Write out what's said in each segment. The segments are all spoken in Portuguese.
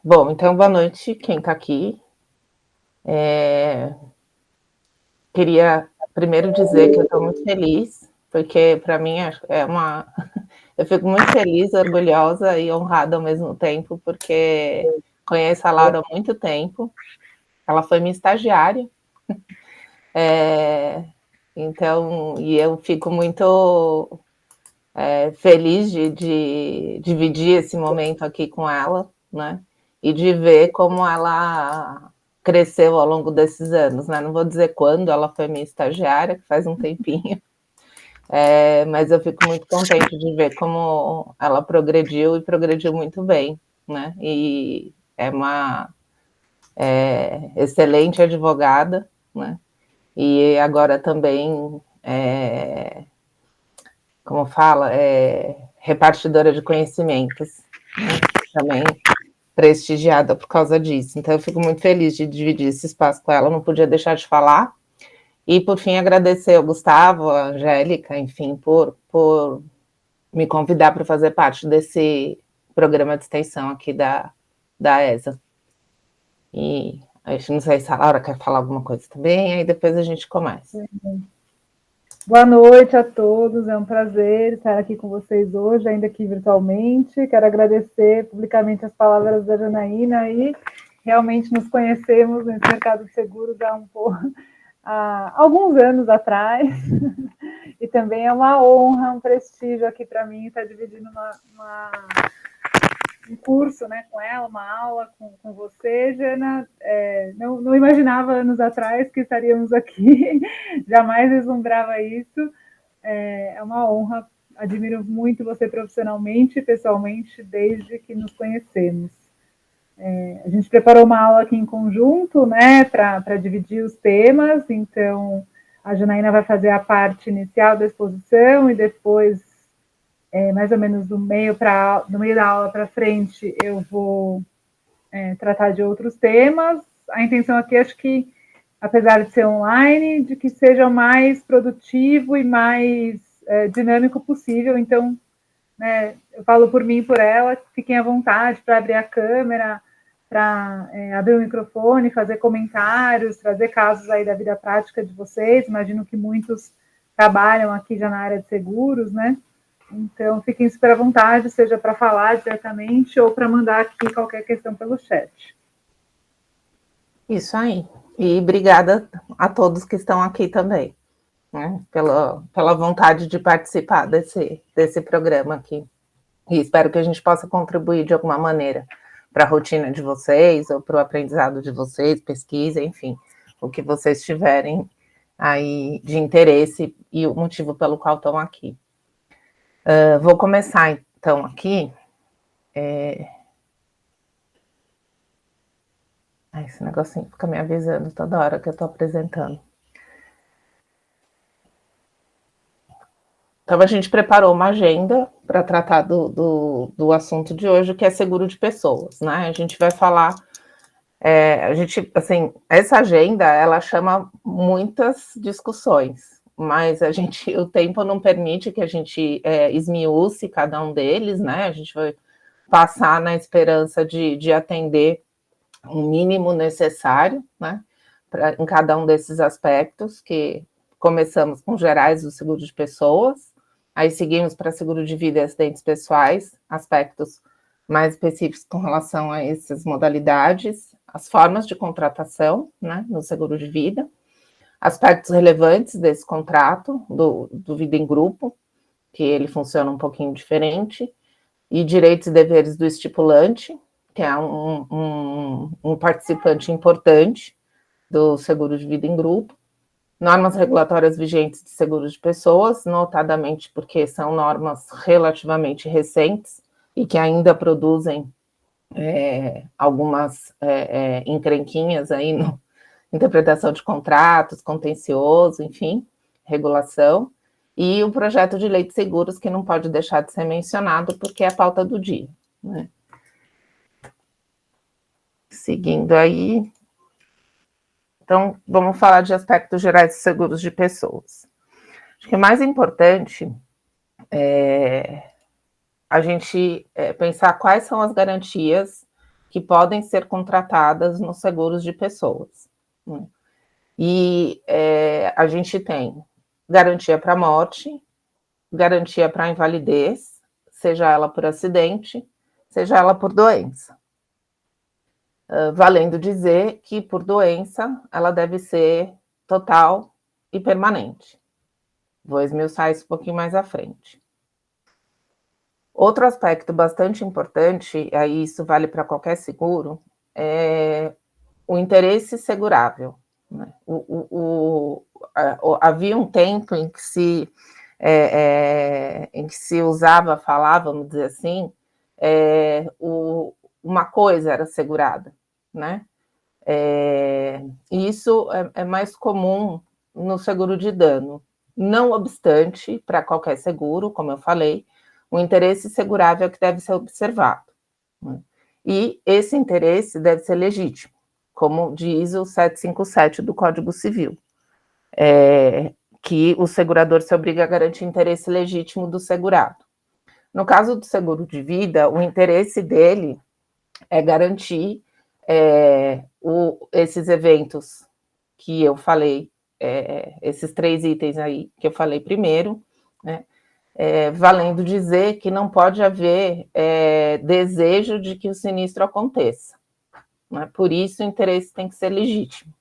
Bom, então boa noite quem está aqui. Queria primeiro dizer que eu estou muito feliz, porque para mim é uma... Eu fico muito feliz, orgulhosa e honrada ao mesmo tempo, porque conheço a Laura há muito tempo. Ela foi minha estagiária. Então, e eu fico muito feliz de dividir esse momento aqui com ela, né? E de ver como ela cresceu ao longo desses anos, né? Não vou dizer quando ela foi minha estagiária, que faz um tempinho, mas eu fico muito contente de ver como ela progrediu e progrediu muito bem, né? E é uma excelente advogada, né? E agora também como fala, repartidora de conhecimentos, né? Também prestigiada por causa disso. Então, eu fico muito feliz de dividir esse espaço com ela, não podia deixar de falar. E, por fim, agradecer ao Gustavo, à Angélica, enfim, por me convidar para fazer parte desse programa de extensão aqui da ESA. E não sei se a Laura quer falar alguma coisa também, aí depois a gente começa. Boa noite a todos, é um prazer estar aqui com vocês hoje, ainda aqui virtualmente. Quero agradecer publicamente as palavras da Janaína e realmente nos conhecemos nesse mercado de seguros há alguns anos atrás. E também é uma honra, um prestígio aqui para mim estar dividindo um curso, né, com ela, uma aula com você, Jana. Não imaginava anos atrás que estaríamos aqui, jamais vislumbrava isso. É uma honra, admiro muito você profissionalmente e pessoalmente desde que nos conhecemos. A gente preparou uma aula aqui em conjunto, né, para dividir os temas, então a Janaína vai fazer a parte inicial da exposição e depois mais ou menos no meio da aula para frente, eu vou tratar de outros temas. A intenção aqui, acho que, apesar de ser online, de que seja o mais produtivo e mais dinâmico possível. Então, né, eu falo por mim e por ela, fiquem à vontade para abrir a câmera, para abrir o microfone, fazer comentários, trazer casos aí da vida prática de vocês. Imagino que muitos trabalham aqui já na área de seguros, né? Então, fiquem super à vontade, seja para falar diretamente ou para mandar aqui qualquer questão pelo chat. Isso aí. E obrigada a todos que estão aqui também, né, pela vontade de participar desse programa aqui. E espero que a gente possa contribuir de alguma maneira para a rotina de vocês ou para o aprendizado de vocês, pesquisa, enfim, o que vocês tiverem aí de interesse e o motivo pelo qual estão aqui. Vou começar, então, aqui. Esse negocinho fica me avisando toda hora que eu estou apresentando. Então, a gente preparou uma agenda para tratar do assunto de hoje, que é seguro de pessoas, né? A gente vai falar... assim, essa agenda, ela chama muitas discussões, mas o tempo não permite que a gente esmiúce cada um deles, né? A gente vai passar na esperança de atender o mínimo necessário, né? Em cada um desses aspectos, que começamos com gerais do seguro de pessoas, aí seguimos para seguro de vida e acidentes pessoais, aspectos mais específicos com relação a essas modalidades, as formas de contratação, né, no seguro de vida, aspectos relevantes desse contrato, do vida em grupo, que ele funciona um pouquinho diferente, e direitos e deveres do estipulante, que é um participante importante do seguro de vida em grupo, normas regulatórias vigentes de seguros de pessoas, notadamente porque são normas relativamente recentes e que ainda produzem algumas encrenquinhas aí na interpretação de contratos, contencioso, enfim, regulação, e o projeto de lei de seguros, que não pode deixar de ser mencionado, porque é a pauta do dia, né? Seguindo aí, então, vamos falar de aspectos gerais de seguros de pessoas. Acho que o mais importante é a gente pensar quais são as garantias que podem ser contratadas nos seguros de pessoas. E a gente tem garantia para morte, garantia para invalidez, seja ela por acidente, seja ela por doença. Valendo dizer que por doença ela deve ser total e permanente. Vou esmiuçar isso um pouquinho mais à frente. Outro aspecto bastante importante, aí isso vale para qualquer seguro, é o interesse segurável. Né? Havia um tempo em que se usava, falava, vamos dizer assim, uma coisa era segurada, né? Isso é mais comum no seguro de dano. Não obstante, para qualquer seguro, como eu falei, o interesse segurável é que deve ser observado. Né? E esse interesse deve ser legítimo, como diz o 757 do Código Civil, que o segurador se obriga a garantir interesse legítimo do segurado. No caso do seguro de vida, o interesse dele é garantir esses eventos que eu falei, esses 3 itens aí que eu falei primeiro, né? Valendo dizer que não pode haver desejo de que o sinistro aconteça. Né? Por isso, o interesse tem que ser legítimo.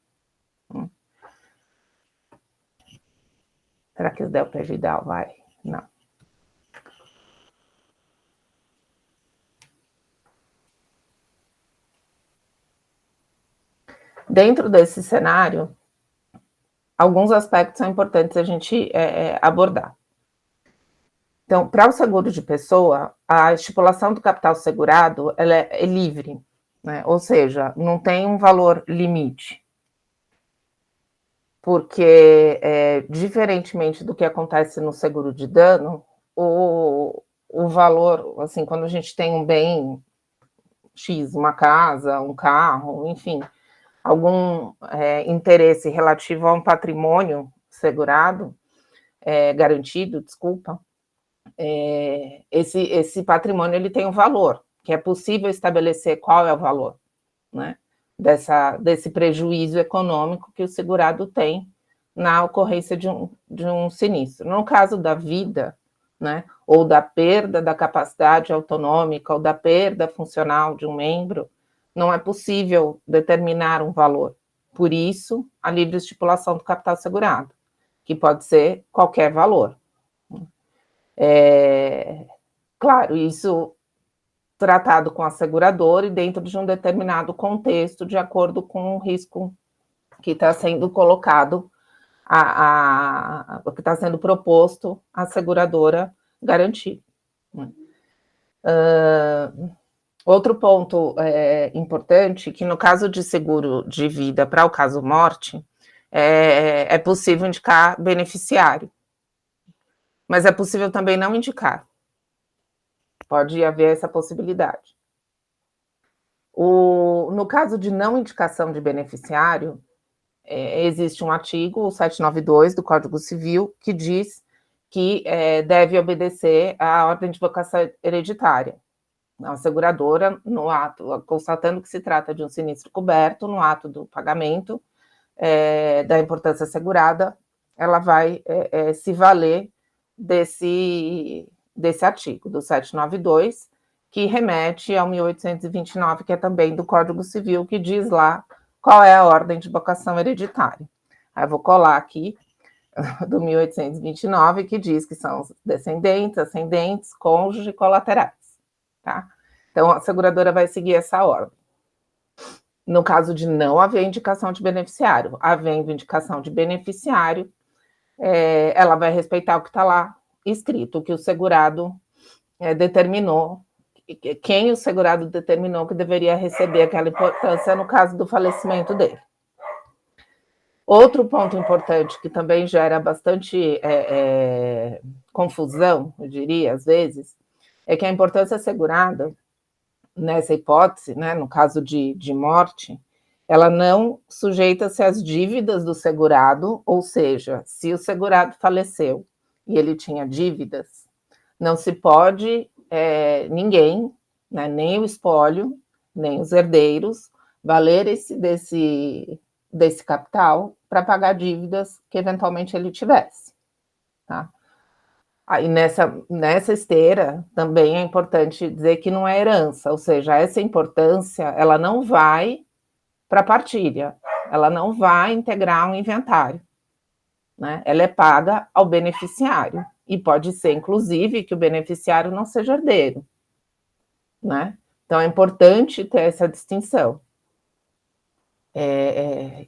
Será que o delta Vidal vai? Não. Dentro desse cenário, alguns aspectos são importantes a gente abordar. Então, para o seguro de pessoa, a estipulação do capital segurado ela é livre, né? Ou seja, não tem um valor limite. Porque, diferentemente do que acontece no seguro de dano, o valor, assim, quando a gente tem um bem X, uma casa, um carro, enfim, algum interesse relativo a um patrimônio segurado, garantido, desculpa, esse patrimônio ele tem um valor, que é possível estabelecer qual é o valor, né, desse prejuízo econômico que o segurado tem na ocorrência de um sinistro. No caso da vida, né, ou da perda da capacidade autonômica, ou da perda funcional de um membro, não é possível determinar um valor. Por isso, a livre estipulação do capital segurado, que pode ser qualquer valor. Claro, isso tratado com a seguradora e dentro de um determinado contexto, de acordo com o risco que está sendo colocado, o que está sendo proposto à seguradora garantir. Outro ponto importante, que no caso de seguro de vida para o caso morte, é possível indicar beneficiário, mas é possível também não indicar. Pode haver essa possibilidade. No caso de não indicação de beneficiário, existe um artigo, o 792 do Código Civil, que diz que deve obedecer à ordem de vocação hereditária. A seguradora, no ato, constatando que se trata de um sinistro coberto, no ato do pagamento da importância assegurada, ela vai se valer desse artigo, do 792, que remete ao 1829, que é também do Código Civil, que diz lá qual é a ordem de vocação hereditária. Aí eu vou colar aqui do 1829, que diz que são os descendentes, ascendentes, cônjuge e colaterais. Tá? Então, a seguradora vai seguir essa ordem. No caso de não haver indicação de beneficiário, havendo indicação de beneficiário, ela vai respeitar o que está lá escrito, o que o segurado determinou, quem o segurado determinou que deveria receber aquela importância no caso do falecimento dele. Outro ponto importante que também gera bastante confusão, eu diria, às vezes, é que a importância assegurada, nessa hipótese, né, no caso de morte, ela não sujeita-se às dívidas do segurado, ou seja, se o segurado faleceu e ele tinha dívidas, não se pode ninguém, né, nem o espólio, nem os herdeiros, valerem-se desse capital para pagar dívidas que eventualmente ele tivesse, tá? Aí nessa esteira também é importante dizer que não é herança, ou seja, essa importância ela não vai para partilha, ela não vai integrar um inventário, né? Ela é paga ao beneficiário e pode ser, inclusive, que o beneficiário não seja herdeiro, né? Então é importante ter essa distinção.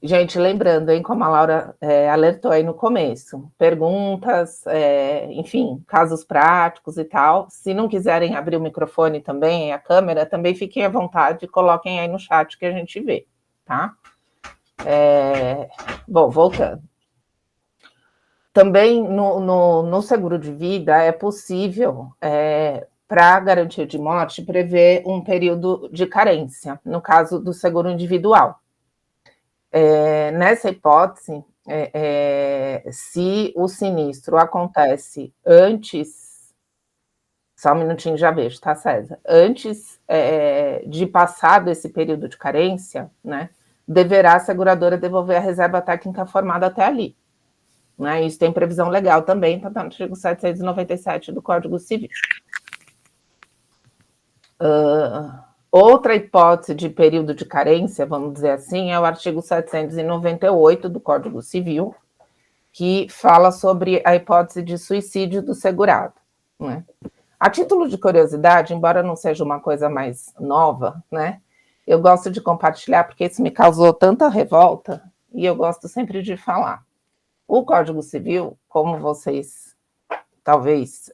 Gente, lembrando, hein, como a Laura alertou aí no começo, perguntas, enfim, casos práticos e tal. Se não quiserem abrir o microfone também, a câmera, também fiquem à vontade, coloquem aí no chat que a gente vê, tá? Bom, voltando. Também no seguro de vida é possível, para garantia de morte, prever um período de carência, no caso do seguro individual. Nessa hipótese, se o sinistro acontece antes, só um minutinho, já vejo, tá, César? Antes de passado esse período de carência, né, deverá a seguradora devolver a reserva técnica formada até ali. Né? Isso tem previsão legal também, está no artigo 797 do Código Civil. Outra hipótese de período de carência, vamos dizer assim, é o artigo 798 do Código Civil, que fala sobre a hipótese de suicídio do segurado, né? A título de curiosidade, embora não seja uma coisa mais nova, né, eu gosto de compartilhar porque isso me causou tanta revolta e eu gosto sempre de falar. O Código Civil, como vocês talvez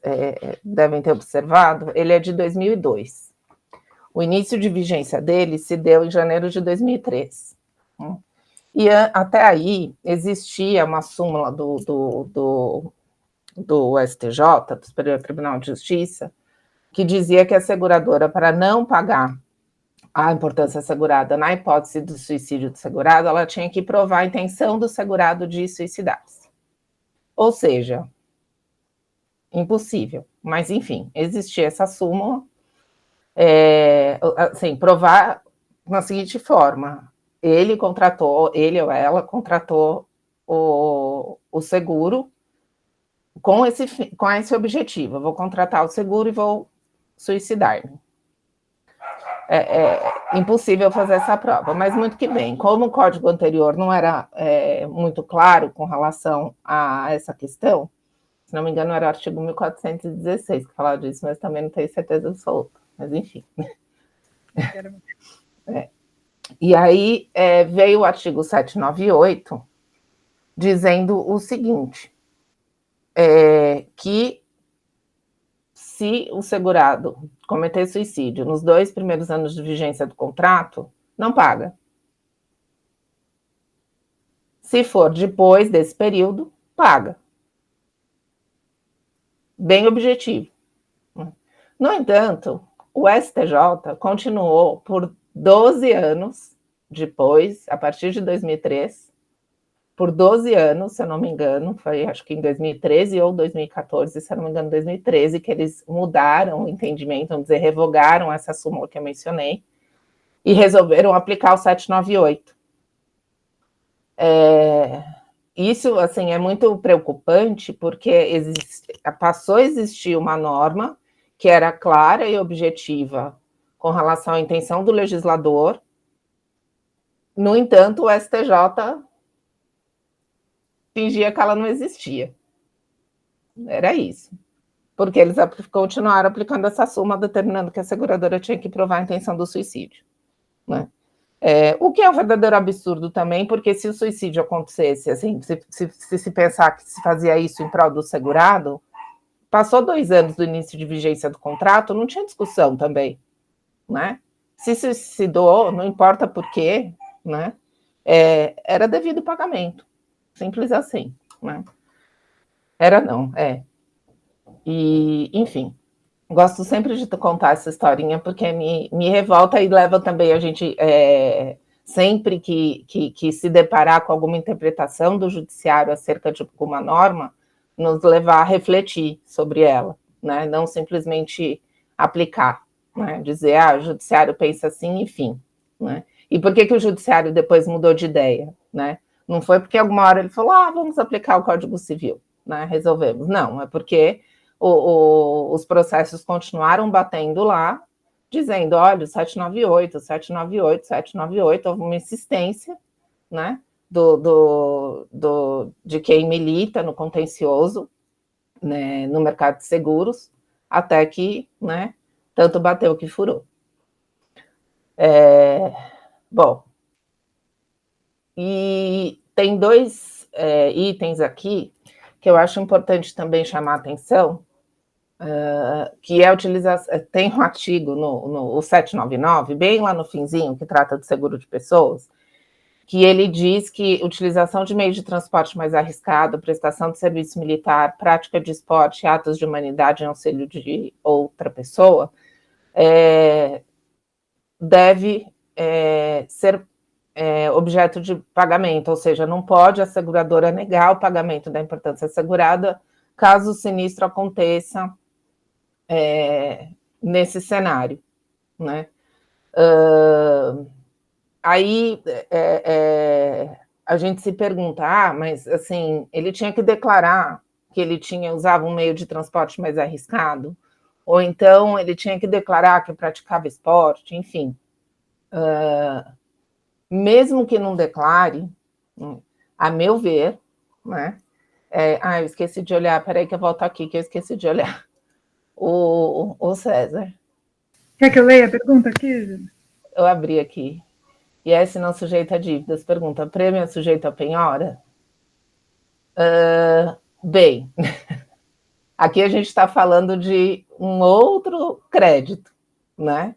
devem ter observado, ele é de 2002. O início de vigência dele se deu em janeiro de 2003. E até aí existia uma súmula do STJ, do Superior Tribunal de Justiça, que dizia que a seguradora, para não pagar a importância assegurada na hipótese do suicídio do segurado, ela tinha que provar a intenção do segurado de suicidar-se. Ou seja, impossível. Mas, enfim, existia essa súmula, assim, provar na seguinte forma: ele ou ela contratou o seguro com esse objetivo. Eu vou contratar o seguro e vou suicidar-me. Impossível fazer essa prova, mas muito que bem. Como o código anterior não era muito claro com relação a essa questão, se não me engano era o artigo 1416 que falava disso, mas também não tenho certeza absoluta, mas enfim. E aí veio o artigo 798 dizendo o seguinte, que se o segurado cometer suicídio nos 2 primeiros anos de vigência do contrato, não paga. Se for depois desse período, paga. Bem objetivo. No entanto, o STJ continuou por 12 anos depois, a partir de 2003, por 12 anos, se eu não me engano, foi acho que em 2013 ou 2014, se eu não me engano, 2013, que eles mudaram o entendimento, vamos dizer, revogaram essa súmula que eu mencionei, e resolveram aplicar o 798. Isso, assim, é muito preocupante, porque passou a existir uma norma que era clara e objetiva com relação à intenção do legislador. No entanto, o STJ fingia que ela não existia. Era isso. Porque eles continuaram aplicando essa súmula, determinando que a seguradora tinha que provar a intenção do suicídio, né? O que é um verdadeiro absurdo também, porque se o suicídio acontecesse, assim, se pensar que se fazia isso em prol do segurado, passou 2 anos do início de vigência do contrato, não tinha discussão também, né? Se suicidou, não importa por quê, né? Era devido pagamento, simples assim, né? Era não, E, enfim, gosto sempre de contar essa historinha, porque me revolta e leva também a gente, sempre que se deparar com alguma interpretação do judiciário acerca de alguma norma, nos levar a refletir sobre ela, né? Não simplesmente aplicar, né? Dizer, o judiciário pensa assim, enfim, né? E por que o judiciário depois mudou de ideia, né? Não foi porque alguma hora ele falou, vamos aplicar o Código Civil, né? Resolvemos. Não, é porque os processos continuaram batendo lá, dizendo, olha, 798, 798, 798, houve uma insistência, né? De quem milita no contencioso, né, no mercado de seguros, até que, né, tanto bateu que furou. Bom, e tem dois itens aqui que eu acho importante também chamar a atenção, que é a utilização, tem um artigo no 799, bem lá no finzinho, que trata de seguro de pessoas, que ele diz que utilização de meio de transporte mais arriscado, prestação de serviço militar, prática de esporte, atos de humanidade em auxílio de outra pessoa, deve ser objeto de pagamento, ou seja, não pode a seguradora negar o pagamento da importância assegurada caso o sinistro aconteça nesse cenário, né? Aí a gente se pergunta, mas assim, ele tinha que declarar que ele usava um meio de transporte mais arriscado, ou então ele tinha que declarar que praticava esporte, enfim. Mesmo que não declare, a meu ver, né? Eu esqueci de olhar, peraí que eu volto aqui, que eu esqueci de olhar. O César. Quer que eu leia a pergunta aqui? Eu abri aqui. IS não sujeito a dívidas. Pergunta, prêmio é sujeito a penhora? Bem, aqui a gente está falando de um outro crédito, né?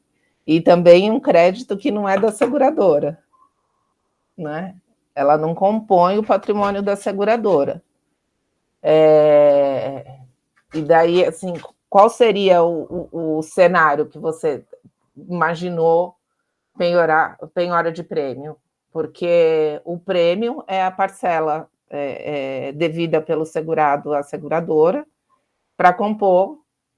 E também um crédito que não é da seguradora, né? Ela não compõe o patrimônio da seguradora. E daí, assim, qual seria o cenário que você imaginou penhora de prêmio? Porque o prêmio é a parcela devida pelo segurado à seguradora para compor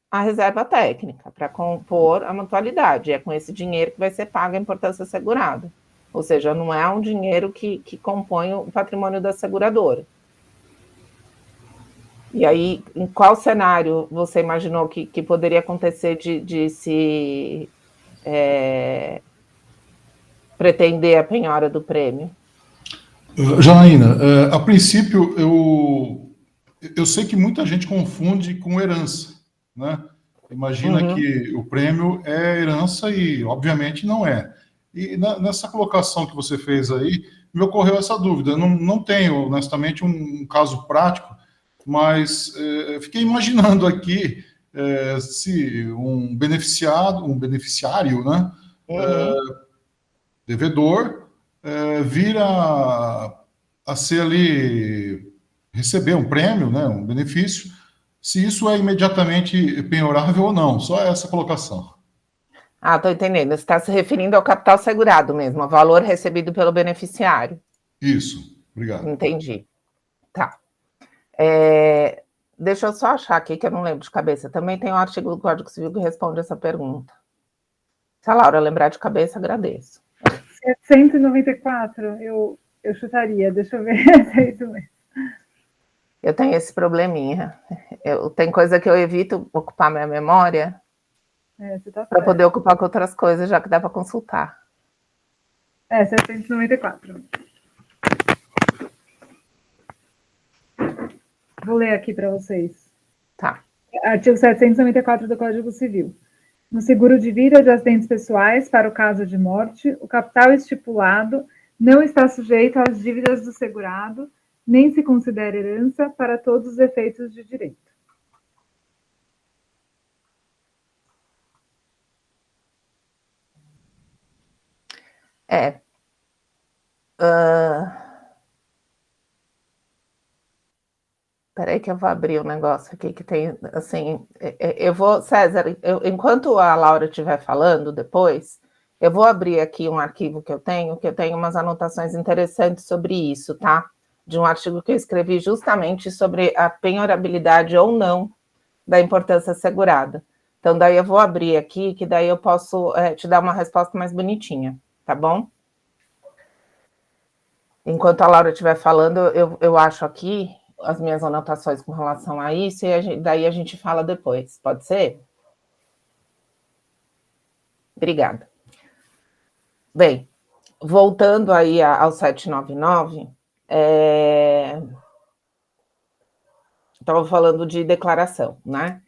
a reserva técnica, para compor a mutualidade. É com esse dinheiro que vai ser paga a importância assegurada. Ou seja, não é um dinheiro que compõe o patrimônio da seguradora. E aí, em qual cenário você imaginou que poderia acontecer de se pretender a penhora do prêmio? Janaína, a princípio, eu sei que muita gente confunde com herança, né? Imagina que o prêmio é herança e, obviamente, não é. E nessa colocação que você fez aí, me ocorreu essa dúvida. Não tenho, honestamente, um caso prático, mas fiquei imaginando aqui se um beneficiário, né, devedor, vira a ser ali, receber um prêmio, né, um benefício, se isso é imediatamente penhorável ou não. Só essa colocação. Estou entendendo. Você está se referindo ao capital segurado mesmo, ao valor recebido pelo beneficiário. Isso, obrigado. Entendi. Tá. Deixa eu só achar aqui, que eu não lembro de cabeça. Também tem um artigo do Código Civil que responde essa pergunta. Se a Laura lembrar de cabeça, agradeço. 794, eu chutaria, deixa eu ver se é isso mesmo. Eu tenho esse probleminha. Tem coisa que eu evito ocupar minha memória para poder ocupar com outras coisas, já que dá para consultar. 794. Vou ler aqui para vocês. Tá. Artigo 794 do Código Civil. No seguro de vida de acidentes pessoais, para o caso de morte, o capital estipulado não está sujeito às dívidas do segurado, nem se considera herança para todos os efeitos de direito. Peraí que eu vou abrir um negócio aqui que tem, assim, eu vou, César, enquanto a Laura estiver falando depois, eu vou abrir aqui um arquivo que eu tenho umas anotações interessantes sobre isso, tá? De um artigo que eu escrevi justamente sobre a penhorabilidade ou não da importância assegurada. Então, daí eu vou abrir aqui, que daí eu posso te dar uma resposta mais bonitinha, tá bom? Enquanto a Laura estiver falando, eu acho aqui as minhas anotações com relação a isso, e daí a gente fala depois, pode ser? Obrigada. Bem, voltando aí ao 799, estava falando de declaração, né?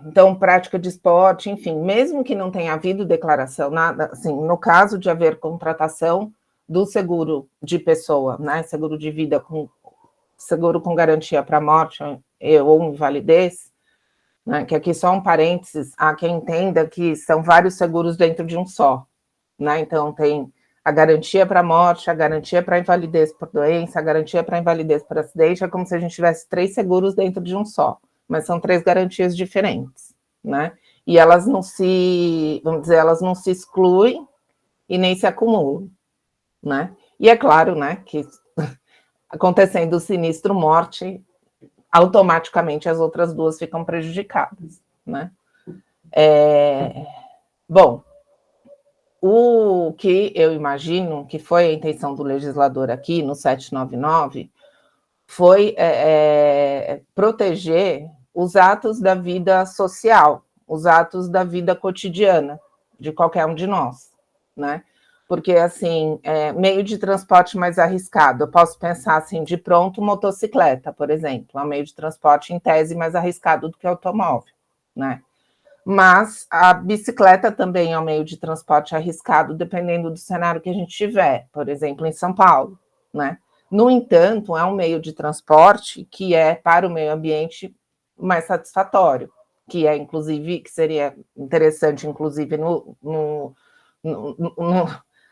Então, prática de esporte, enfim, mesmo que não tenha havido declaração, nada, assim, no caso de haver contratação do seguro de pessoa, né, seguro de vida, seguro com garantia para morte ou invalidez, né, que aqui só um parênteses, há quem entenda que são vários seguros dentro de um só, né, então tem a garantia para morte, a garantia para invalidez por doença, a garantia para invalidez por acidente, é como se a gente tivesse 3 seguros dentro de um só, mas são 3 garantias diferentes, né? E elas não se, vamos dizer, elas não se excluem e nem se acumulam, né? E é claro, né, que acontecendo o sinistro morte, automaticamente as outras 2 ficam prejudicadas, né? Bom, o que eu imagino que foi a intenção do legislador aqui no 799 foi proteger os atos da vida social, os atos da vida cotidiana de qualquer um de nós, né? Porque, assim, meio de transporte mais arriscado, eu posso pensar, assim, de pronto, motocicleta, por exemplo, é um meio de transporte, em tese, mais arriscado do que automóvel, né? Mas a bicicleta também é um meio de transporte arriscado, dependendo do cenário que a gente tiver, por exemplo, em São Paulo, né? No entanto, é um meio de transporte que é, para o meio ambiente, mais satisfatório, que é, inclusive, que seria interessante, inclusive, no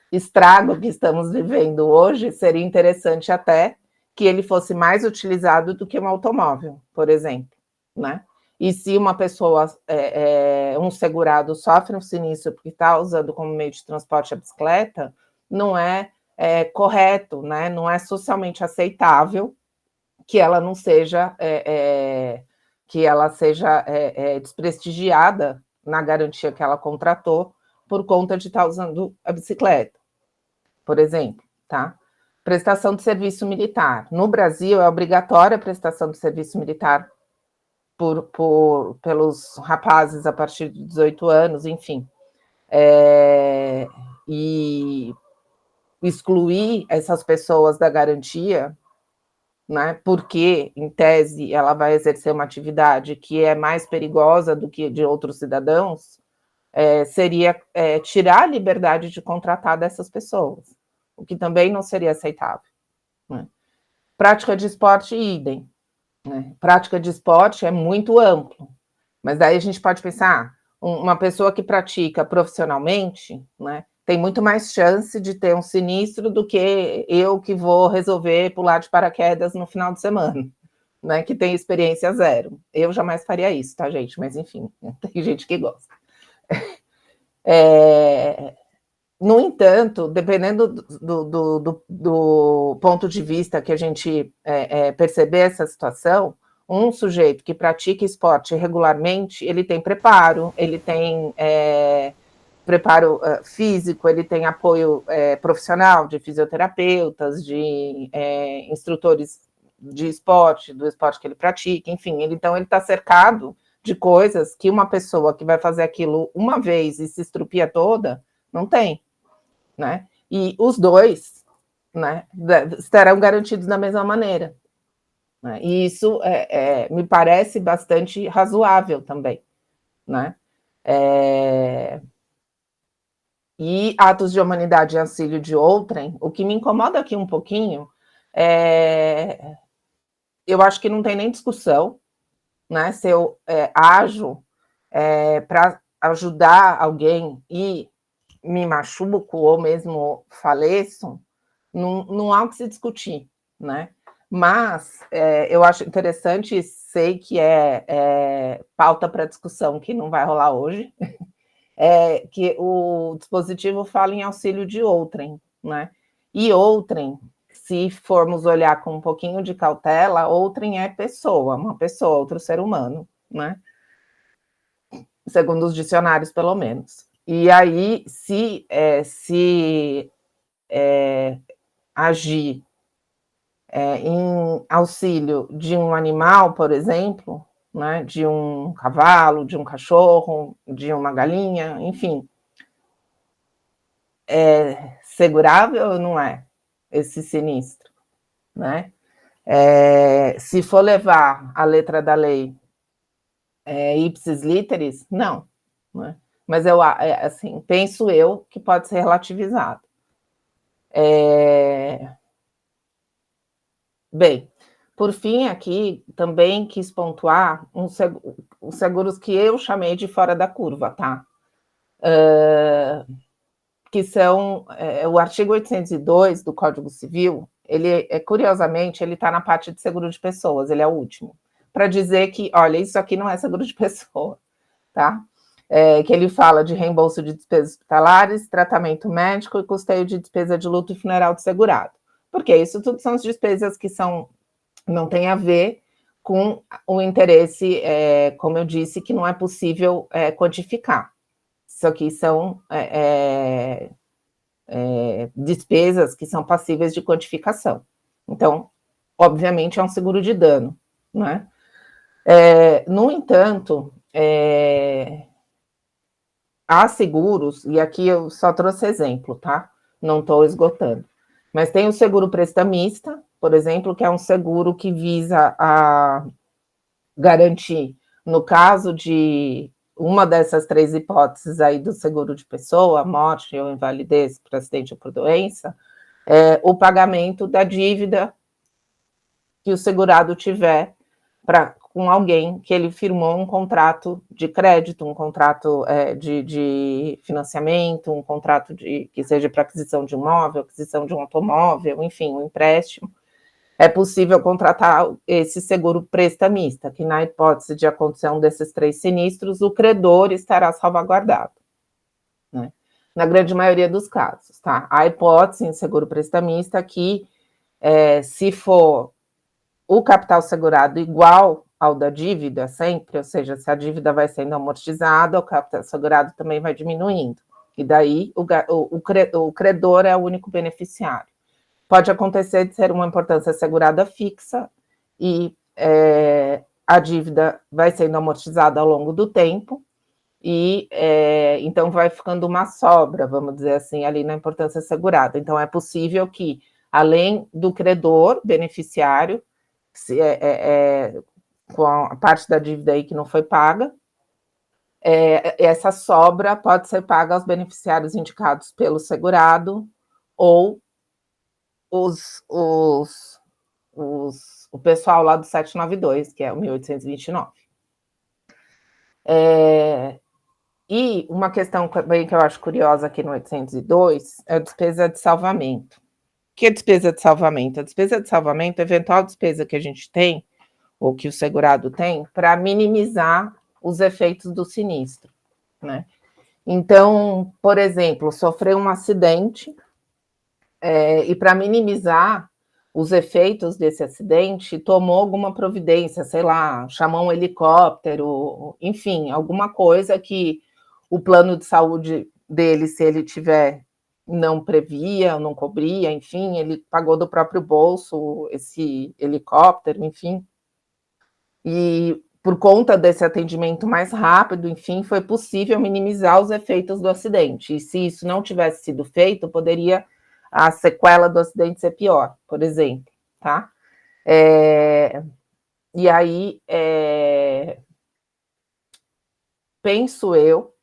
estrago que estamos vivendo hoje, seria interessante até que ele fosse mais utilizado do que um automóvel, por exemplo, né? E se uma pessoa, um segurado, sofre um sinistro porque está usando como meio de transporte a bicicleta, não é correto, né? Não é socialmente aceitável que ela não seja, que ela seja desprestigiada na garantia que ela contratou por conta de estar usando a bicicleta, por exemplo, tá? Prestação de serviço militar. No Brasil, é obrigatória a prestação de serviço militar pelos rapazes a partir de 18 anos, enfim. E excluir essas pessoas da garantia, né, porque, em tese, ela vai exercer uma atividade que é mais perigosa do que de outros cidadãos, seria tirar a liberdade de contratar dessas pessoas, o que também não seria aceitável, né? Prática de esporte, idem, né? Prática de esporte é muito amplo, mas daí a gente pode pensar, uma pessoa que pratica profissionalmente, né, tem muito mais chance de ter um sinistro do que eu que vou resolver pular de paraquedas no final de semana, né, que tem experiência zero. Eu jamais faria isso, tá, gente? Mas, enfim, tem gente que gosta. No entanto, dependendo do ponto de vista que a gente perceber essa situação, um sujeito que pratica esporte regularmente, ele tem preparo, ele tem preparo físico, ele tem apoio profissional de fisioterapeutas, de instrutores de esporte, do esporte que ele pratica, enfim, então ele está cercado de coisas que uma pessoa que vai fazer aquilo uma vez e se estrupia toda, não tem, né? E os dois, né, estarão garantidos da mesma maneira, né? E isso me parece bastante razoável também, né? E atos de humanidade e auxílio de outrem, o que me incomoda aqui um pouquinho, eu acho que não tem nem discussão, né? Se eu ajo para ajudar alguém e me machuco ou mesmo faleço, não há o que se discutir, né? Mas eu acho interessante, sei que pauta para discussão que não vai rolar hoje, que o dispositivo fala em auxílio de outrem, né? E outrem, se formos olhar com um pouquinho de cautela, outrem é pessoa, uma pessoa, outro ser humano, né? segundo os dicionários, pelo menos. E aí, se agir em auxílio de um animal, por exemplo, né, de um cavalo, de um cachorro, de uma galinha, enfim, é segurável ou não é esse sinistro, né? Se for levar a letra da lei ipsis literis, não, né? Mas eu assim, penso eu que pode ser relativizado. Bem, por fim, aqui também quis pontuar os seguros que eu chamei de fora da curva, tá? Que são o artigo 802 do Código Civil, ele, curiosamente, ele está na parte de seguro de pessoas, ele é o último, para dizer que, olha, isso aqui não é seguro de pessoa, tá? Que ele fala de reembolso de despesas hospitalares, tratamento médico e custeio de despesa de luto e funeral do segurado. Porque isso tudo são as despesas que não tem a ver com o interesse, como eu disse, que não é possível quantificar. Isso aqui são despesas que são passíveis de quantificação. Então, obviamente, é um seguro de dano, né? No entanto, há seguros, e aqui eu só trouxe exemplo, tá? Não estou esgotando. Mas tem o seguro prestamista, por exemplo, que é um seguro que visa a garantir, no caso de uma dessas 3 hipóteses aí do seguro de pessoa, morte ou invalidez por acidente ou por doença, o pagamento da dívida que o segurado tiver com alguém que ele firmou um contrato de crédito, um contrato de financiamento, um contrato que seja para aquisição de um imóvel, aquisição de um automóvel, enfim, um empréstimo. É possível contratar esse seguro prestamista, que na hipótese de acontecer um desses 3 sinistros, o credor estará salvaguardado, né? Na grande maioria dos casos, tá? A hipótese em seguro prestamista que, se for o capital segurado igual ao da dívida sempre, ou seja, se a dívida vai sendo amortizada, o capital segurado também vai diminuindo. E daí o credor é o único beneficiário. Pode acontecer de ser uma importância segurada fixa e a dívida vai sendo amortizada ao longo do tempo e então vai ficando uma sobra, vamos dizer assim, ali na importância segurada. Então é possível que, além do credor beneficiário, com a parte da dívida aí que não foi paga, essa sobra pode ser paga aos beneficiários indicados pelo segurado ou o pessoal lá do 792, que é o 1829. E uma questão também que eu acho curiosa aqui no 802 é a despesa de salvamento. O que é despesa de salvamento? A despesa de salvamento é a eventual despesa que a gente tem, ou que o segurado tem, para minimizar os efeitos do sinistro, né? Então, por exemplo, sofreu um acidente, e para minimizar os efeitos desse acidente, tomou alguma providência, sei lá, chamou um helicóptero, enfim, alguma coisa que o plano de saúde dele, se ele tiver, não previa, não cobria, enfim, ele pagou do próprio bolso esse helicóptero, enfim. E por conta desse atendimento mais rápido, enfim, foi possível minimizar os efeitos do acidente. E se isso não tivesse sido feito, poderia a sequela do acidente ser pior, por exemplo, tá? E aí, penso eu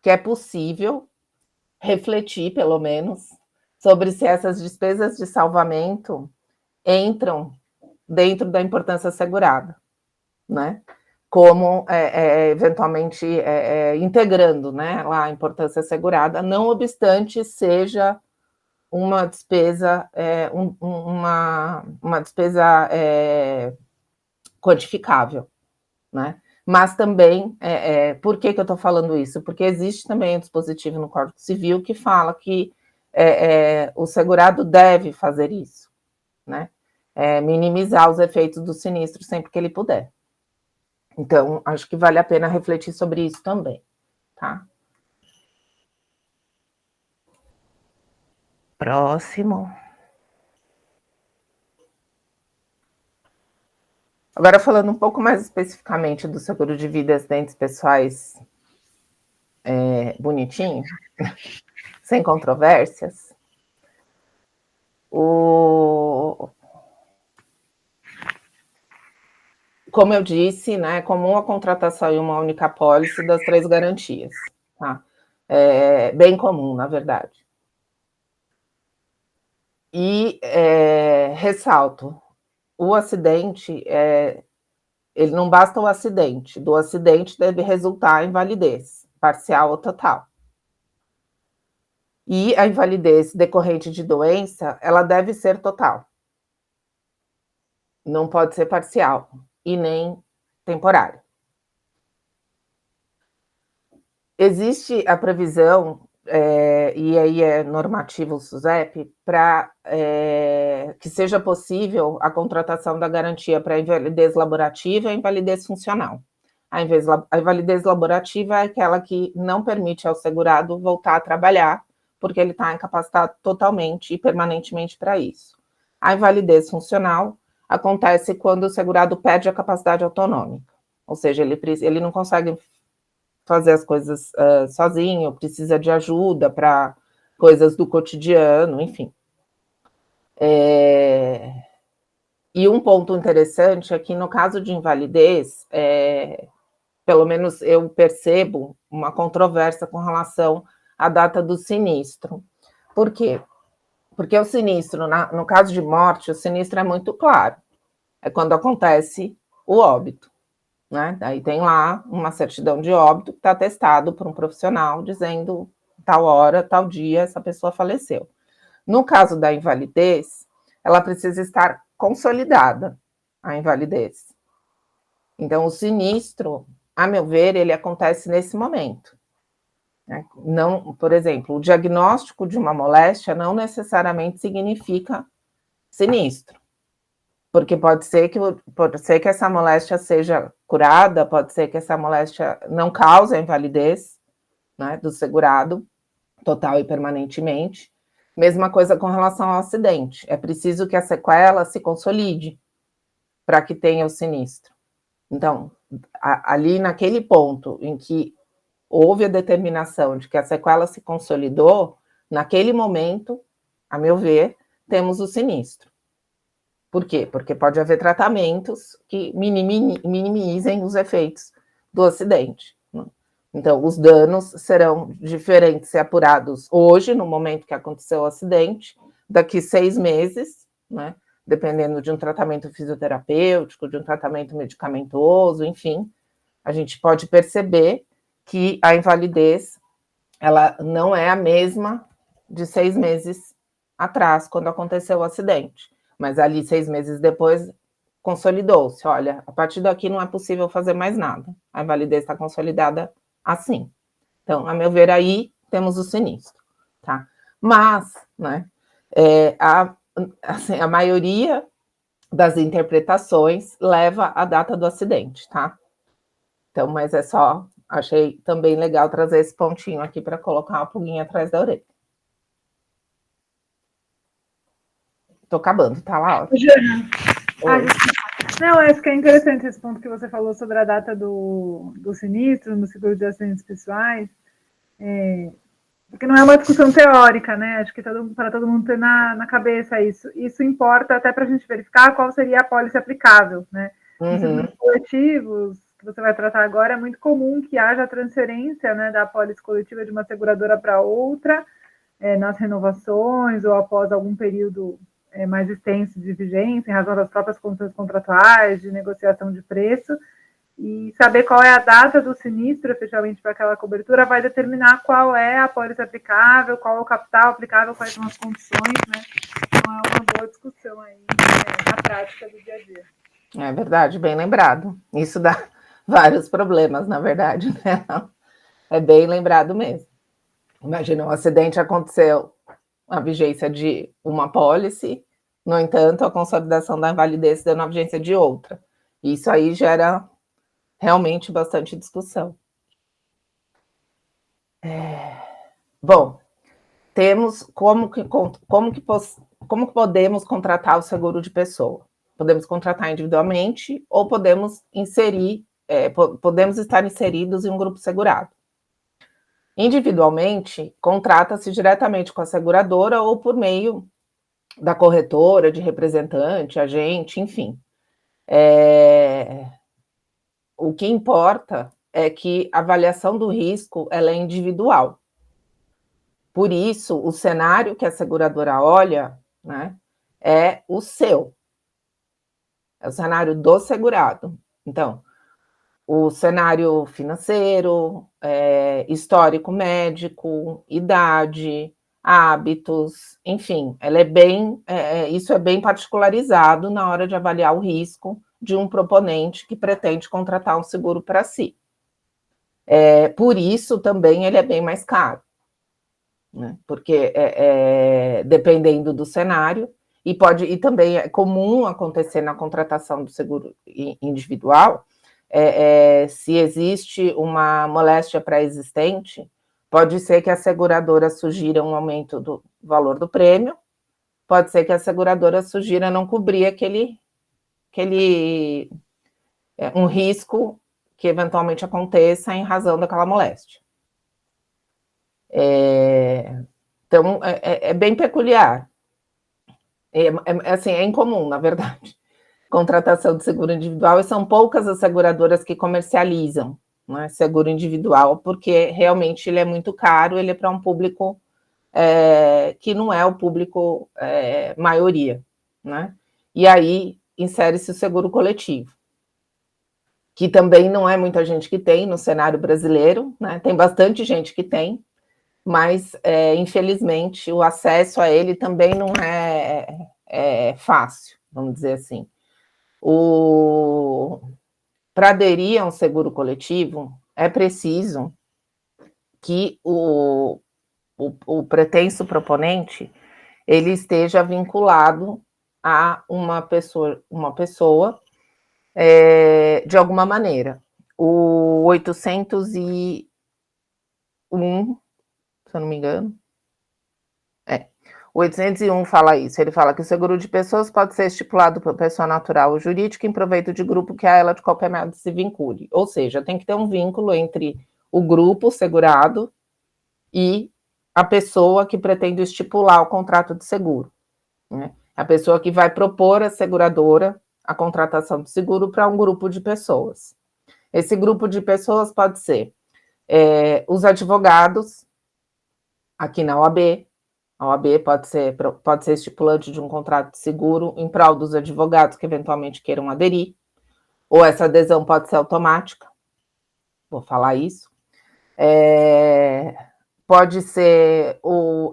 que é possível refletir, pelo menos, sobre se essas despesas de salvamento entram dentro da importância assegurada, né? Como, eventualmente, integrando, né, lá a importância assegurada, não obstante seja uma despesa, uma despesa quantificável, né? Mas também, por que eu estou falando isso? Porque existe também um dispositivo no Código Civil que fala que o segurado deve fazer isso, né? Minimizar os efeitos do sinistro sempre que ele puder. Então, acho que vale a pena refletir sobre isso também. tá? Próximo. Agora, falando um pouco mais especificamente do seguro de vida e acidentes pessoais bonitinho, sem controvérsias, como eu disse, né, é comum a contratação em uma única apólice das 3 garantias, tá? É bem comum, na verdade. E ressalto, o acidente, ele não basta o acidente, do acidente deve resultar em invalidez, parcial ou total. E a invalidez decorrente de doença, ela deve ser total. Não pode ser parcial e nem temporária. Existe a previsão, e aí é normativo o SUSEP, para que seja possível a contratação da garantia para invalidez laborativa e invalidez funcional. A invalidez laborativa é aquela que não permite ao segurado voltar a trabalhar, porque ele está incapacitado totalmente e permanentemente para isso. A invalidez funcional acontece quando o segurado perde a capacidade autonômica, ou seja, ele não consegue fazer as coisas sozinho, precisa de ajuda para coisas do cotidiano, enfim. E um ponto interessante é que no caso de invalidez, pelo menos eu percebo uma controvérsia com relação à data do sinistro. Por quê? Porque o sinistro, no caso de morte, o sinistro é muito claro. É quando acontece o óbito, né? Daí tem lá uma certidão de óbito que está atestado por um profissional dizendo tal hora, tal dia, essa pessoa faleceu. No caso da invalidez, ela precisa estar consolidada, a invalidez. Então, o sinistro, a meu ver, ele acontece nesse momento. Não, por exemplo, o diagnóstico de uma moléstia não necessariamente significa sinistro, porque pode ser que essa moléstia seja curada, pode ser que essa moléstia não cause a invalidez, né, do segurado, total e permanentemente. Mesma coisa com relação ao acidente. É preciso que a sequela se consolide para que tenha o sinistro. Então, ali naquele ponto em que houve a determinação de que a sequela se consolidou, naquele momento, a meu ver, temos o sinistro. Por quê? Porque pode haver tratamentos que minimizem os efeitos do acidente. Então, os danos serão diferentes se apurados hoje, no momento que aconteceu o acidente, daqui 6 meses, né? Dependendo de um tratamento fisioterapêutico, de um tratamento medicamentoso, enfim, a gente pode perceber que a invalidez, ela não é a mesma de 6 meses atrás, quando aconteceu o acidente. Mas ali, 6 meses depois, consolidou-se. Olha, a partir daqui não é possível fazer mais nada. A invalidez está consolidada assim. Então, a meu ver, aí temos o sinistro, tá? Mas, né, a maioria das interpretações leva à data do acidente, tá? Então, mas é só, achei também legal trazer esse pontinho aqui para colocar uma pulguinha atrás da orelha. Tô acabando, tá lá? Não, acho que é interessante esse ponto que você falou sobre a data do sinistro, no seguro de acidentes pessoais, porque não é uma discussão teórica, né? Acho que para todo mundo ter na cabeça isso. Isso importa até para a gente verificar qual seria a apólice aplicável, né? Nos seguros coletivos, que você vai tratar agora, é muito comum que haja transferência, né, da apólice coletiva de uma seguradora para outra, nas renovações ou após algum período mais extenso de vigência, em razão das próprias condições contratuais, de negociação de preço, e saber qual é a data do sinistro, efetivamente, para aquela cobertura, vai determinar qual é a apólice aplicável, qual é o capital aplicável, quais são as condições, né? Então, é uma boa discussão aí, na prática do dia a dia. É verdade, bem lembrado. Isso dá vários problemas, na verdade, né? É bem lembrado mesmo. Imagina, um acidente aconteceu, a vigência de uma apólice, no entanto, a consolidação da invalidez deu na vigência de outra. Isso aí gera realmente bastante discussão. Bom, temos como que podemos contratar o seguro de pessoa? Podemos contratar individualmente ou podemos podemos estar inseridos em um grupo segurado. Individualmente, contrata-se diretamente com a seguradora ou por meio da corretora, de representante, agente, enfim. O que importa é que a avaliação do risco ela é individual. Por isso, o cenário que a seguradora olha, né, é o seu. É o cenário do segurado. Então, o cenário financeiro, histórico médico, idade, hábitos, enfim, ela isso é bem particularizado na hora de avaliar o risco de um proponente que pretende contratar um seguro para si. Por isso, também, ele é bem mais caro, né? Porque, dependendo do cenário, e também é comum acontecer na contratação do seguro individual, se existe uma moléstia pré-existente, pode ser que a seguradora sugira um aumento do valor do prêmio, pode ser que a seguradora sugira não cobrir um risco que eventualmente aconteça em razão daquela moléstia. Então, é bem peculiar. Assim, é incomum, na verdade, contratação de seguro individual, e são poucas as seguradoras que comercializam, né, seguro individual, porque realmente ele é muito caro, ele é para um público que não é o público maioria, né? E aí insere-se o seguro coletivo, que também não é muita gente que tem no cenário brasileiro, né? Tem bastante gente que tem, mas, infelizmente, o acesso a ele também não é fácil, vamos dizer assim. Para aderir a um seguro coletivo, é preciso que o pretenso proponente ele esteja vinculado a uma pessoa de alguma maneira. O 801, se eu não me engano, o 801 fala isso, ele fala que o seguro de pessoas pode ser estipulado por pessoa natural ou jurídica em proveito de grupo que a ela de qualquer modo se vincule. Ou seja, tem que ter um vínculo entre o grupo segurado e a pessoa que pretende estipular o contrato de seguro, né? A pessoa que vai propor à seguradora a contratação de seguro para um grupo de pessoas. Esse grupo de pessoas pode ser os advogados, aqui na OAB. A OAB pode ser estipulante de um contrato de seguro em prol dos advogados que eventualmente queiram aderir, ou essa adesão pode ser automática, vou falar isso. Pode ser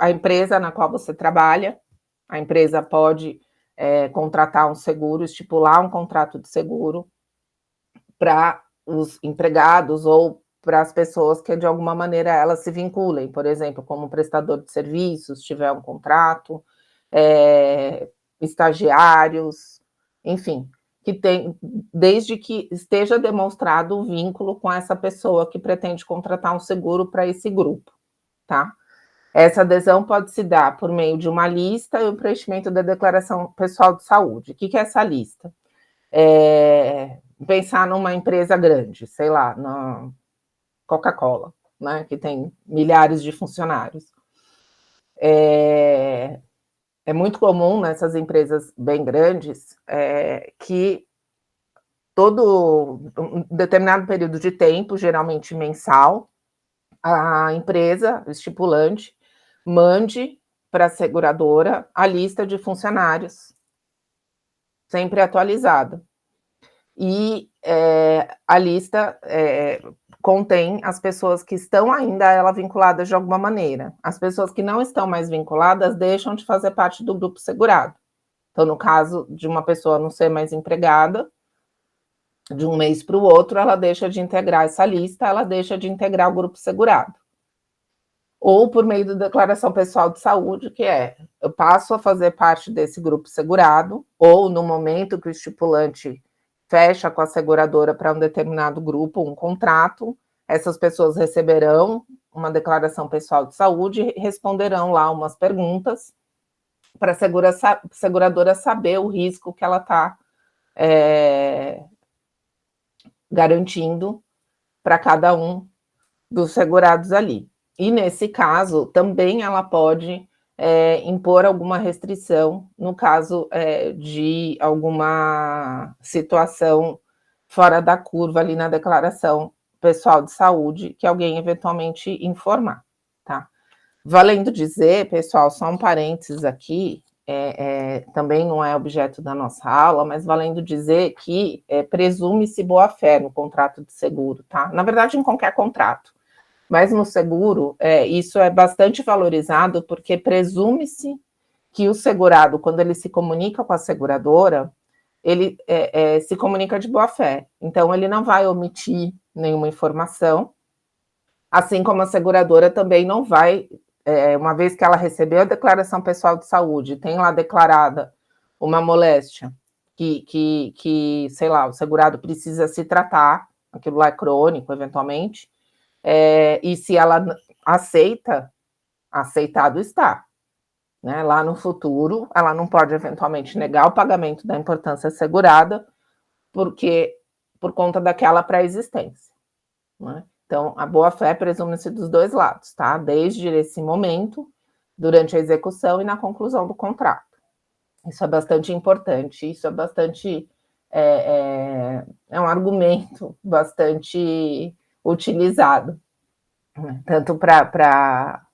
a empresa na qual você trabalha, a empresa pode contratar um seguro, estipular um contrato de seguro para os empregados ou para as pessoas que, de alguma maneira, elas se vinculem, por exemplo, como prestador de serviços, se tiver um contrato, estagiários, enfim, desde que esteja demonstrado o vínculo com essa pessoa que pretende contratar um seguro para esse grupo, tá? Essa adesão pode se dar por meio de uma lista e o preenchimento da declaração pessoal de saúde. O que é essa lista? Pensar numa empresa grande, sei lá, na Coca-Cola, né, que tem milhares de funcionários. É muito comum nessas empresas bem grandes que todo um determinado período de tempo, geralmente mensal, a empresa estipulante mande para a seguradora a lista de funcionários, sempre atualizada. E a lista contém as pessoas que estão ainda a ela vinculadas de alguma maneira. As pessoas que não estão mais vinculadas deixam de fazer parte do grupo segurado. Então, no caso de uma pessoa não ser mais empregada, de um mês para o outro, ela deixa de integrar essa lista, ela deixa de integrar o grupo segurado. Ou por meio da declaração pessoal de saúde, que eu passo a fazer parte desse grupo segurado, ou no momento que o estipulante fecha com a seguradora para um determinado grupo um contrato, essas pessoas receberão uma declaração pessoal de saúde e responderão lá umas perguntas para a seguradora saber o risco que ela está garantindo para cada um dos segurados ali. E, nesse caso, também ela pode impor alguma restrição no caso de alguma situação fora da curva ali na declaração pessoal de saúde que alguém eventualmente informar, tá? Valendo dizer, pessoal, só um parênteses aqui, também não é objeto da nossa aula, mas valendo dizer que presume-se boa-fé no contrato de seguro, tá? Na verdade, em qualquer contrato. Mas no seguro, isso é bastante valorizado, porque presume-se que o segurado, quando ele se comunica com a seguradora, ele se comunica de boa fé. Então, ele não vai omitir nenhuma informação, assim como a seguradora também não vai, uma vez que ela recebeu a declaração pessoal de saúde, tem lá declarada uma moléstia, que sei lá, o segurado precisa se tratar, aquilo lá é crônico, eventualmente, e se ela aceita, aceitado está. Né? Lá no futuro, ela não pode eventualmente negar o pagamento da importância assegurada, por conta daquela pré-existência. Né? Então, a boa-fé presume-se dos dois lados, tá? Desde esse momento, durante a execução e na conclusão do contrato. Isso é bastante importante, isso é bastante... é um argumento bastante utilizado, né? Tanto para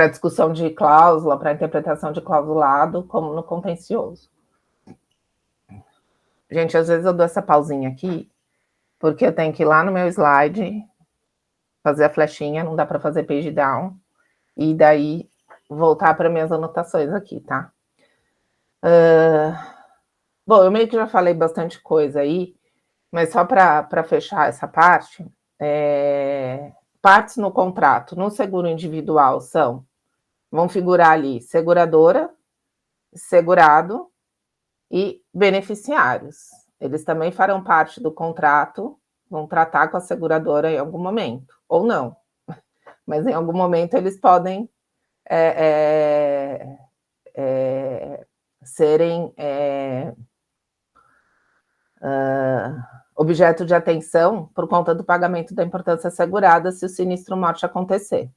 discussão de cláusula, para interpretação de clausulado, como no contencioso. Gente, às vezes eu dou essa pausinha aqui, porque eu tenho que ir lá no meu slide, fazer a flechinha, não dá para fazer page down, e daí voltar para minhas anotações aqui, tá? Bom, eu meio que já falei bastante coisa aí, mas só para fechar essa parte, partes no contrato, no seguro individual vão figurar ali seguradora, segurado e beneficiários. Eles também farão parte do contrato, vão tratar com a seguradora em algum momento, ou não. Mas em algum momento eles podem serem objeto de atenção por conta do pagamento da importância assegurada se o sinistro morte acontecer,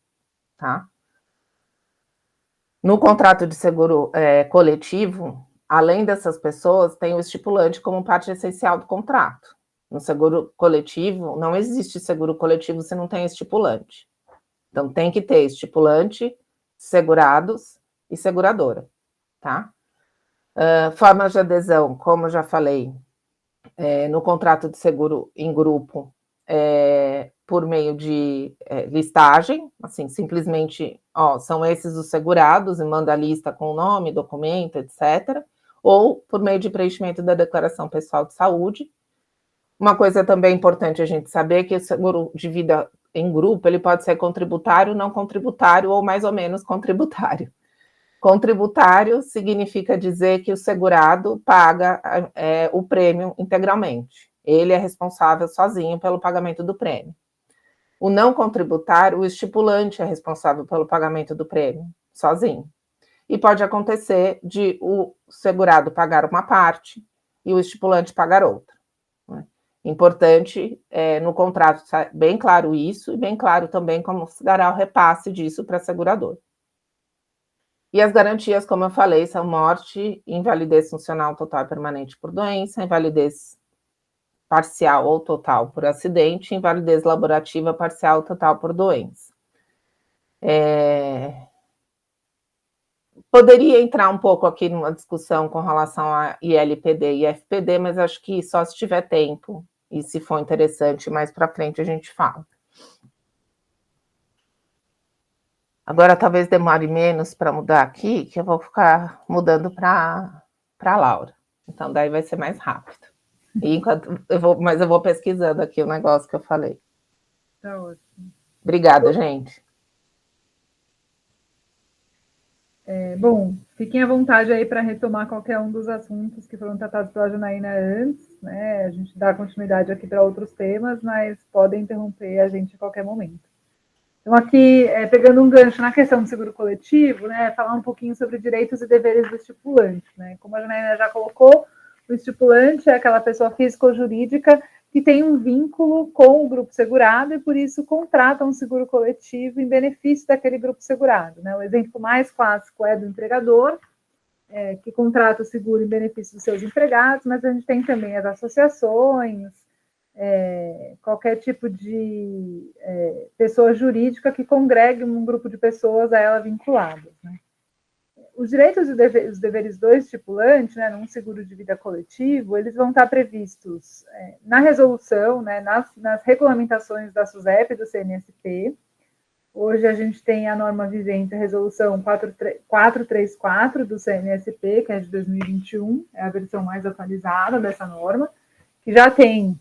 tá? No contrato de seguro coletivo, além dessas pessoas, tem o estipulante como parte essencial do contrato. No seguro coletivo, não existe seguro coletivo se não tem estipulante. Então, tem que ter estipulante, segurados e seguradora, tá? Formas de adesão, como eu já falei, no contrato de seguro em grupo, por meio de listagem, assim, simplesmente, são esses os segurados, e manda a lista com o nome, documento, etc., ou por meio de preenchimento da declaração pessoal de saúde. Uma coisa também importante a gente saber é que o seguro de vida em grupo, ele pode ser contributário, não contributário, ou mais ou menos contributário. Contributário significa dizer que o segurado paga o prêmio integralmente. Ele é responsável sozinho pelo pagamento do prêmio. O não contributário, o estipulante é responsável pelo pagamento do prêmio, sozinho. E pode acontecer de o segurado pagar uma parte e o estipulante pagar outra. Né? Importante no contrato, bem claro isso, e bem claro também como se dará o repasse disso para a seguradora. E as garantias, como eu falei, são morte, invalidez funcional total e permanente por doença, invalidez parcial ou total por acidente, invalidez laborativa parcial ou total por doença. Poderia entrar um pouco aqui numa discussão com relação a ILPD e FPD, mas acho que só se tiver tempo e se for interessante, mais para frente a gente fala. Agora talvez demore menos para mudar aqui, que eu vou ficar mudando para a Laura. Então daí vai ser mais rápido. E mas eu vou pesquisando aqui o negócio que eu falei. Tá ótimo. Obrigada, gente. Bom, fiquem à vontade aí para retomar qualquer um dos assuntos que foram tratados pela Janaína antes, né? A gente dá continuidade aqui para outros temas, mas podem interromper a gente a qualquer momento. Então, aqui, pegando um gancho na questão do seguro coletivo, né, falar um pouquinho sobre direitos e deveres do estipulante, né? Como a Janaína já colocou, o estipulante é aquela pessoa física ou jurídica que tem um vínculo com o grupo segurado e, por isso, contrata um seguro coletivo em benefício daquele grupo segurado, né? O exemplo mais clássico é do empregador, que contrata o seguro em benefício dos seus empregados, mas a gente tem também as associações, qualquer tipo de pessoa jurídica que congregue um grupo de pessoas a ela vinculadas, né? Os direitos e os deveres do estipulante, né, num seguro de vida coletivo, eles vão estar previstos na resolução, né, nas regulamentações da SUSEP e do CNSP. Hoje a gente tem a norma vigente, a resolução 434 do CNSP, que é de 2021, é a versão mais atualizada dessa norma, que já tem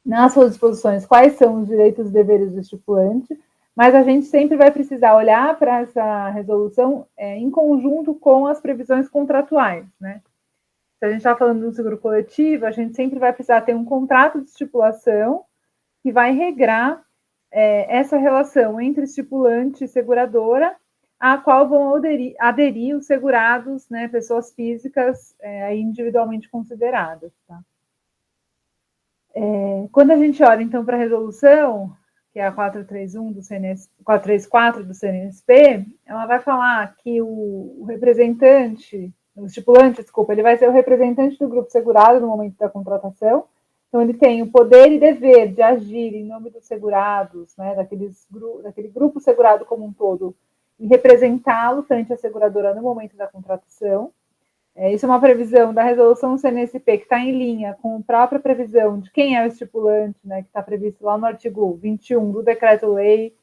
nas suas disposições quais são os direitos e deveres do estipulante, mas a gente sempre vai precisar olhar para essa resolução em conjunto com as previsões contratuais, né? Se a gente está falando de um seguro coletivo, a gente sempre vai precisar ter um contrato de estipulação que vai regrar essa relação entre estipulante e seguradora, a qual vão aderir os segurados, né, pessoas físicas individualmente consideradas, tá? Quando a gente olha, então, para a resolução, que é a 434 do CNSP, ela vai falar que o estipulante, ele vai ser o representante do grupo segurado no momento da contratação. Então, ele tem o poder e dever de agir em nome dos segurados, né, daquele grupo segurado como um todo, e representá-lo frente à seguradora no momento da contratação. Isso é uma previsão da resolução do CNSP que está em linha com a própria previsão de quem é o estipulante, né, que está previsto lá no artigo 21 do Decreto-Lei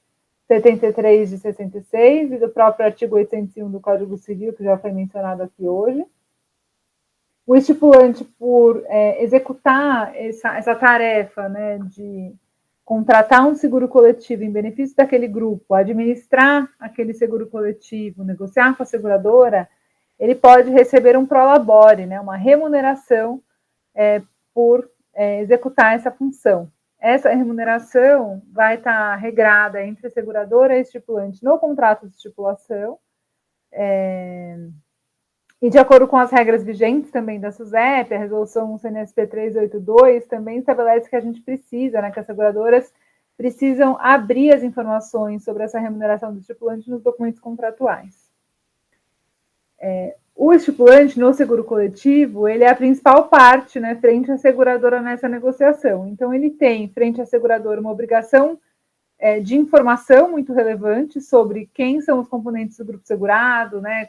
73 de 66 e do próprio artigo 801 do Código Civil, que já foi mencionado aqui hoje. O estipulante, por executar essa tarefa, né, de contratar um seguro coletivo em benefício daquele grupo, administrar aquele seguro coletivo, negociar com a seguradora, ele pode receber um prolabore, né, uma remuneração por executar essa função. Essa remuneração vai estar regrada entre a seguradora e a estipulante no contrato de estipulação, e de acordo com as regras vigentes também da SUSEP, a resolução CNSP 382 também estabelece que a gente precisa, né, que as seguradoras precisam abrir as informações sobre essa remuneração do estipulante nos documentos contratuais. O estipulante no seguro coletivo, ele é a principal parte, né, frente à seguradora nessa negociação. Então, ele tem, frente à seguradora, uma obrigação de informação muito relevante sobre quem são os componentes do grupo segurado, né,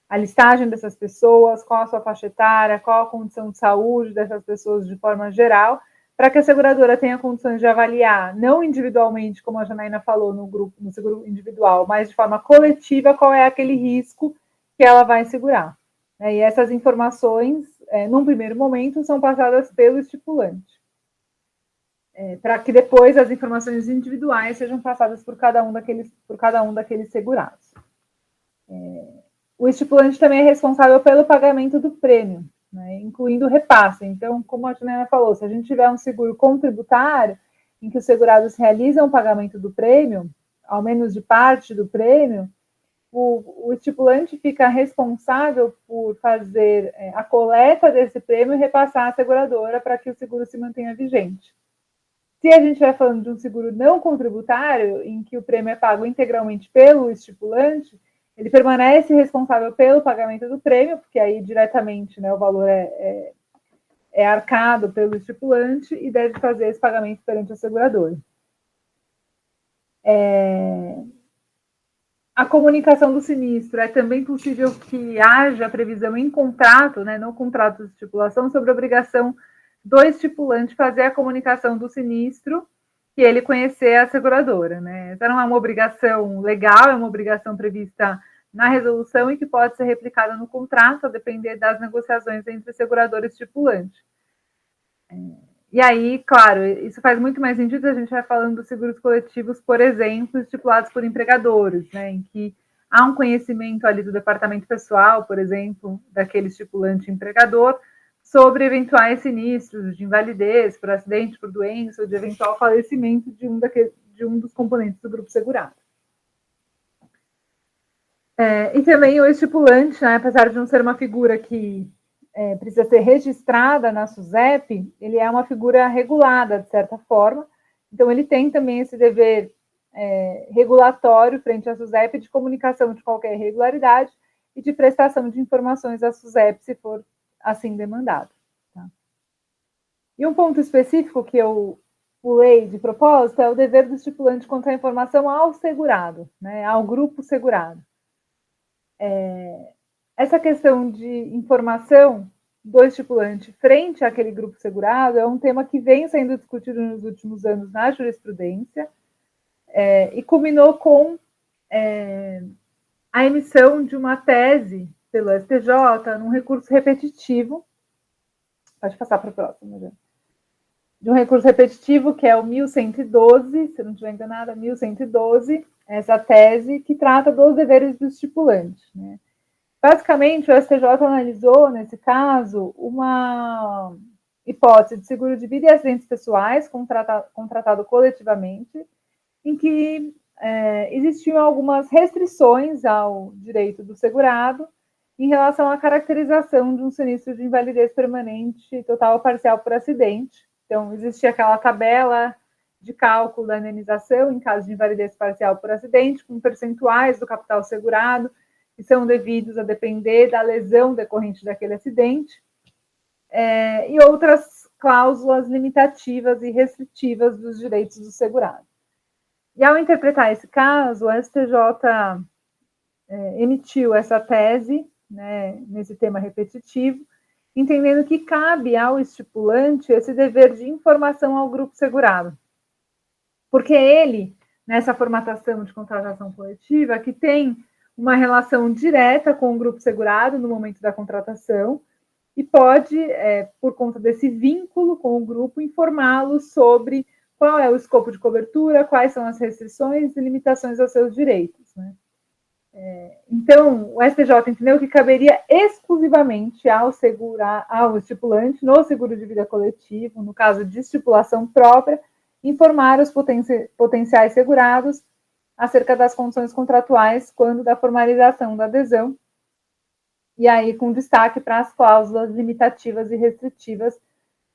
a listagem dessas pessoas, qual a sua faixa etária, qual a condição de saúde dessas pessoas de forma geral, para que a seguradora tenha condições de avaliar, não individualmente, como a Janaína falou no seguro individual, mas de forma coletiva, qual é aquele risco que ela vai segurar. E essas informações, num primeiro momento, são passadas pelo estipulante, para que depois as informações individuais sejam passadas por cada um daqueles segurados. O estipulante também é responsável pelo pagamento do prêmio, né, incluindo o repasse. Então, como a Juliana falou, se a gente tiver um seguro contributário, em que os segurados realizam o pagamento do prêmio, ao menos de parte do prêmio, o estipulante fica responsável por fazer a coleta desse prêmio e repassar à seguradora para que o seguro se mantenha vigente. Se a gente vai falando de um seguro não contributário, em que o prêmio é pago integralmente pelo estipulante, ele permanece responsável pelo pagamento do prêmio, porque aí diretamente, né, o valor é arcado pelo estipulante e deve fazer esse pagamento perante a seguradora. A comunicação do sinistro, é também possível que haja previsão em contrato, né, no contrato de estipulação, sobre a obrigação do estipulante fazer a comunicação do sinistro e ele conhecer a seguradora, né? Essa não é uma obrigação legal, é uma obrigação prevista na resolução e que pode ser replicada no contrato, a depender das negociações entre segurador e estipulante. E aí, claro, isso faz muito mais sentido, a gente vai falando dos seguros coletivos, por exemplo, estipulados por empregadores, né, em que há um conhecimento ali do departamento pessoal, por exemplo, daquele estipulante empregador, sobre eventuais sinistros de invalidez por acidente, por doença, ou de eventual falecimento de um dos componentes do grupo segurado. E também o estipulante, né, apesar de não ser uma figura que precisa ser registrada na SUSEP, ele é uma figura regulada, de certa forma, então ele tem também esse dever regulatório frente à SUSEP de comunicação de qualquer irregularidade e de prestação de informações à SUSEP, se for assim demandado. Tá? E um ponto específico que eu pulei de propósito é o dever do estipulante contar a informação ao segurado, né, ao grupo segurado. Essa questão de informação do estipulante frente àquele grupo segurado é um tema que vem sendo discutido nos últimos anos na jurisprudência e culminou com a emissão de uma tese pelo STJ num recurso repetitivo. Pode passar para o próximo, já. De um recurso repetitivo que é o 1112, se eu não estiver enganada, 1112, essa tese que trata dos deveres do estipulante, né? Basicamente, o STJ analisou, nesse caso, uma hipótese de seguro de vida e acidentes pessoais contratado coletivamente, em que existiam algumas restrições ao direito do segurado em relação à caracterização de um sinistro de invalidez permanente, total ou parcial por acidente. Então, existia aquela tabela de cálculo da indenização em caso de invalidez parcial por acidente, com percentuais do capital segurado, que são devidos a depender da lesão decorrente daquele acidente, e outras cláusulas limitativas e restritivas dos direitos do segurado. E ao interpretar esse caso, o STJ emitiu essa tese, né, nesse tema repetitivo, entendendo que cabe ao estipulante esse dever de informação ao grupo segurado. Porque ele, nessa formatação de contratação coletiva, que tem uma relação direta com o grupo segurado no momento da contratação e pode, por conta desse vínculo com o grupo, informá-lo sobre qual é o escopo de cobertura, quais são as restrições e limitações aos seus direitos, né? Então, o STJ entendeu que caberia exclusivamente ao estipulante, no seguro de vida coletivo, no caso de estipulação própria, informar os potenciais segurados acerca das condições contratuais quando da formalização da adesão, e aí com destaque para as cláusulas limitativas e restritivas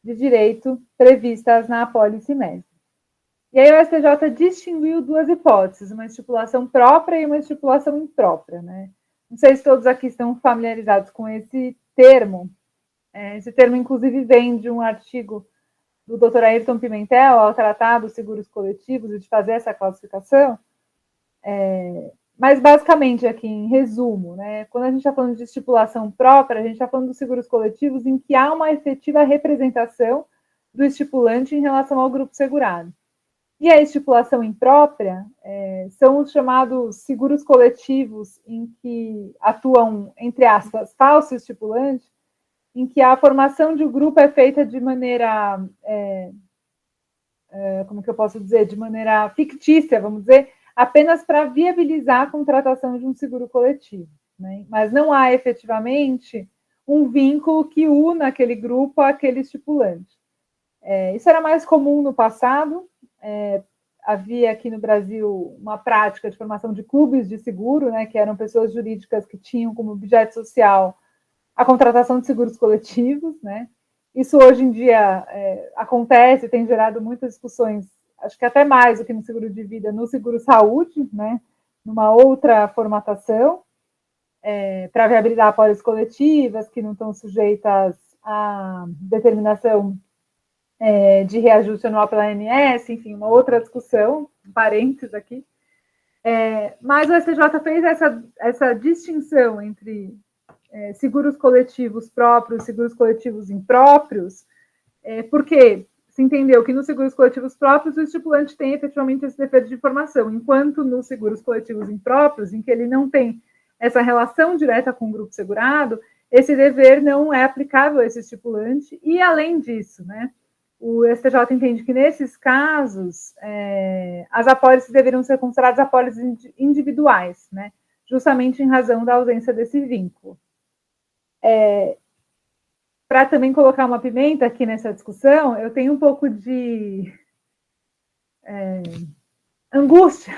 de direito previstas na apólice MES. E aí o STJ distinguiu duas hipóteses, uma estipulação própria e uma estipulação imprópria, né? Não sei se todos aqui estão familiarizados com esse termo. Esse termo, inclusive, vem de um artigo do Dr. Ayrton Pimentel, ao tratar dos seguros coletivos e de fazer essa classificação. Mas, basicamente, aqui em resumo, né, quando a gente está falando de estipulação própria, a gente está falando dos seguros coletivos em que há uma efetiva representação do estipulante em relação ao grupo segurado. E a estipulação imprópria são os chamados seguros coletivos em que atuam, entre aspas, falso estipulante, em que a formação de um grupo é feita de maneira, como que eu posso dizer, de maneira fictícia, vamos dizer, apenas para viabilizar a contratação de um seguro coletivo, né? Mas não há efetivamente um vínculo que una aquele grupo àquele estipulante. Isso era mais comum no passado. Havia aqui no Brasil uma prática de formação de clubes de seguro, né, que eram pessoas jurídicas que tinham como objeto social a contratação de seguros coletivos, né? Isso hoje em dia acontece, tem gerado muitas discussões, acho que até mais do que no seguro de vida, no seguro saúde, né, numa outra formatação, para viabilizar apólices coletivas que não estão sujeitas à determinação de reajuste anual pela ANS, enfim, uma outra discussão, parênteses aqui. Mas o STJ fez essa distinção entre seguros coletivos próprios, seguros coletivos impróprios, porque se entendeu que nos seguros coletivos próprios o estipulante tem efetivamente esse dever de informação, enquanto nos seguros coletivos impróprios, em que ele não tem essa relação direta com o grupo segurado, esse dever não é aplicável a esse estipulante, e além disso, né, o STJ entende que nesses casos as apólices deveriam ser consideradas apólices individuais, né, justamente em razão da ausência desse vínculo. Para também colocar uma pimenta aqui nessa discussão, eu tenho um pouco de angústia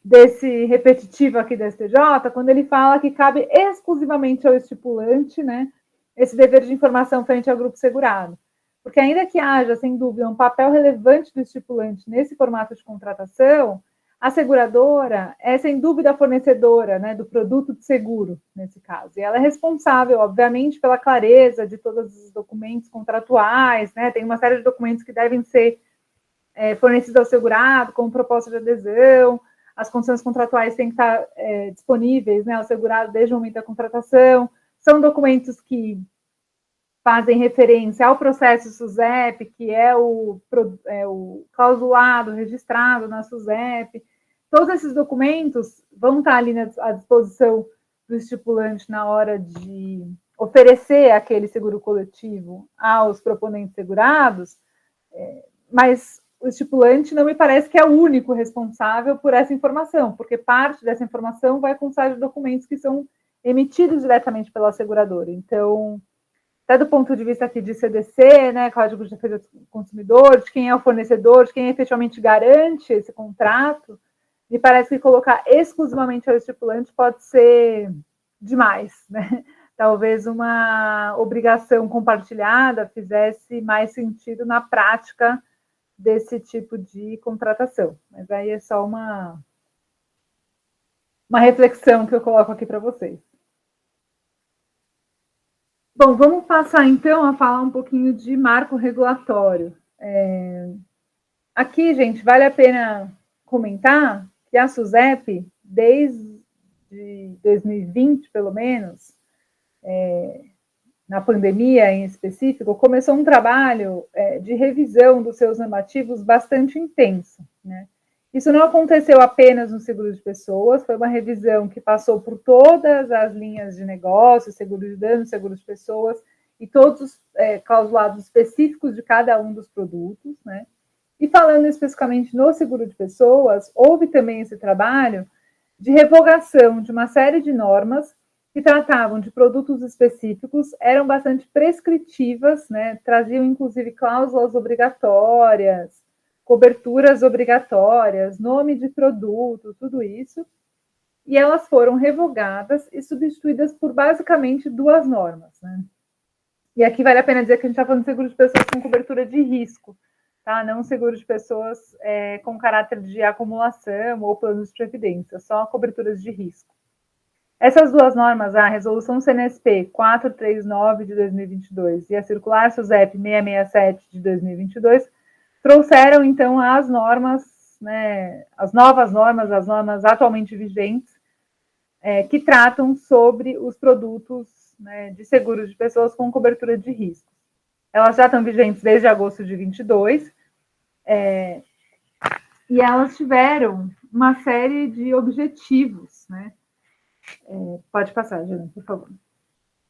desse repetitivo aqui da STJ, quando ele fala que cabe exclusivamente ao estipulante, né, esse dever de informação frente ao grupo segurado. Porque ainda que haja, sem dúvida, um papel relevante do estipulante nesse formato de contratação, a seguradora é, sem dúvida, a fornecedora, né, do produto de seguro, nesse caso. E ela é responsável, obviamente, pela clareza de todos os documentos contratuais, né, tem uma série de documentos que devem ser fornecidos ao segurado, como proposta de adesão, as condições contratuais têm que estar disponíveis, né, ao segurado desde o momento da contratação, são documentos que fazem referência ao processo SUSEP, que é o clausulado, registrado na SUSEP. Todos esses documentos vão estar ali à disposição do estipulante na hora de oferecer aquele seguro coletivo aos proponentes segurados, mas o estipulante não me parece que é o único responsável por essa informação, porque parte dessa informação vai constar de documentos que são emitidos diretamente pela seguradora. Então, até do ponto de vista aqui de CDC, né, Código de Defesa do Consumidor, de quem é o fornecedor, de quem efetivamente garante esse contrato, me parece que colocar exclusivamente ao estipulante pode ser demais, né? Talvez uma obrigação compartilhada fizesse mais sentido na prática desse tipo de contratação. Mas aí é só uma reflexão que eu coloco aqui para vocês. Bom, vamos passar então a falar um pouquinho de marco regulatório. Aqui, gente, vale a pena comentar que a SUSEP, desde 2020, pelo menos, na pandemia em específico, começou um trabalho de revisão dos seus normativos bastante intenso, né? Isso não aconteceu apenas no seguro de pessoas, foi uma revisão que passou por todas as linhas de negócio, seguro de danos, seguro de pessoas, e todos os clausulados específicos de cada um dos produtos, né? E falando especificamente no seguro de pessoas, houve também esse trabalho de revogação de uma série de normas que tratavam de produtos específicos, eram bastante prescritivas, né? Traziam inclusive cláusulas obrigatórias, coberturas obrigatórias, nome de produto, tudo isso, e elas foram revogadas e substituídas por basicamente duas normas, né? E aqui vale a pena dizer que a gente está falando de seguro de pessoas com cobertura de risco, tá? Não seguro de pessoas com caráter de acumulação ou planos de previdência, só coberturas de risco. Essas duas normas, a Resolução CNSP 439 de 2022 e a Circular SUSEP 667 de 2022, trouxeram, então, as normas, né, as novas normas, as normas atualmente vigentes, que tratam sobre os produtos, né, de seguros de pessoas com cobertura de risco. Elas já estão vigentes desde agosto de 22, e elas tiveram uma série de objetivos, né? Pode passar, Jana, por favor.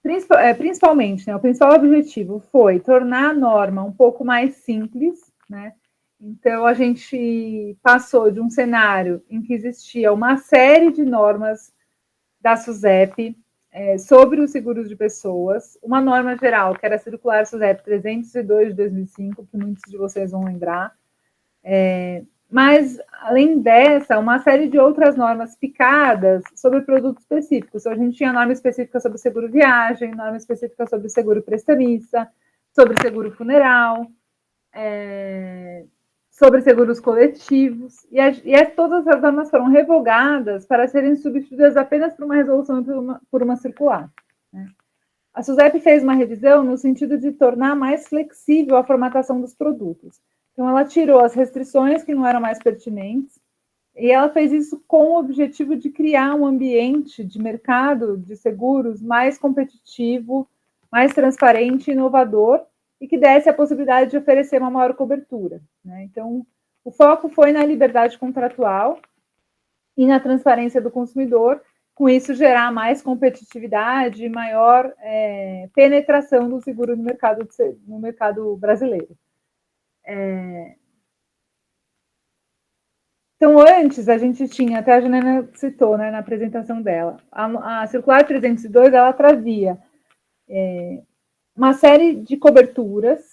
Principalmente, né, o principal objetivo foi tornar a norma um pouco mais simples, né? Então, a gente passou de um cenário em que existia uma série de normas da SUSEP sobre os seguros de pessoas, uma norma geral, que era a Circular SUSEP 302 de 2005, que muitos de vocês vão lembrar, mas, além dessa, uma série de outras normas picadas sobre produtos específicos. Então, a gente tinha norma específica sobre seguro viagem, norma específica sobre seguro prestamista, sobre seguro funeral, sobre seguros coletivos, e todas as normas foram revogadas para serem substituídas apenas por uma resolução e por uma circular, né? A SUSEP fez uma revisão no sentido de tornar mais flexível a formatação dos produtos. Então, ela tirou as restrições que não eram mais pertinentes, e ela fez isso com o objetivo de criar um ambiente de mercado de seguros mais competitivo, mais transparente e inovador, e que desse a possibilidade de oferecer uma maior cobertura, né? Então, o foco foi na liberdade contratual e na transparência do consumidor, com isso gerar mais competitividade e maior penetração do seguro no mercado brasileiro. Então, antes, a gente tinha, até a Janaina citou, né, na apresentação dela, a Circular 302, ela trazia uma série de coberturas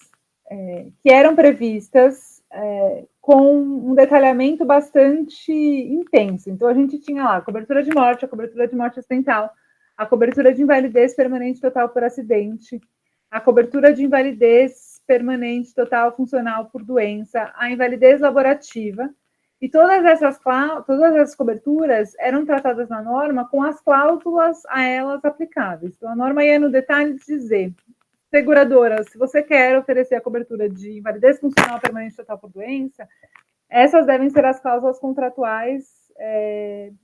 que eram previstas com um detalhamento bastante intenso. Então, a gente tinha lá a cobertura de morte acidental, a cobertura de invalidez permanente total por acidente, a cobertura de invalidez permanente total funcional por doença, a invalidez laborativa, e todas essas coberturas eram tratadas na norma com as cláusulas a elas aplicáveis. Então, a norma ia no detalhe de dizer: seguradora, se você quer oferecer a cobertura de invalidez funcional permanente total por doença, essas devem ser as cláusulas contratuais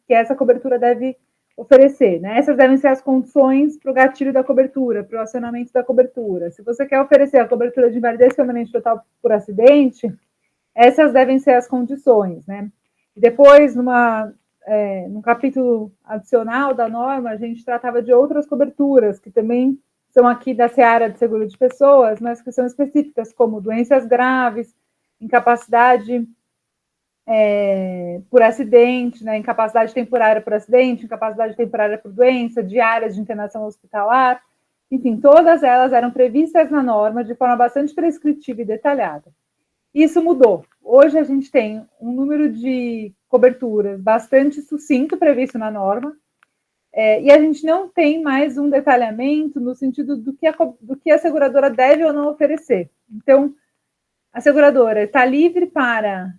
que essa cobertura deve oferecer, né? Essas devem ser as condições para o gatilho da cobertura, para o acionamento da cobertura. Se você quer oferecer a cobertura de invalidez permanente total por acidente, essas devem ser as condições, né? E depois, num capítulo adicional da norma, a gente tratava de outras coberturas, que também são aqui da seara de seguro de pessoas, mas que são específicas, como doenças graves, incapacidade por acidente, né? Incapacidade temporária por acidente, incapacidade temporária por doença, diárias de internação hospitalar, enfim, todas elas eram previstas na norma de forma bastante prescritiva e detalhada. Isso mudou. Hoje a gente tem um número de coberturas bastante sucinto previsto na norma, e a gente não tem mais um detalhamento no sentido do que a seguradora deve ou não oferecer. Então, a seguradora está livre para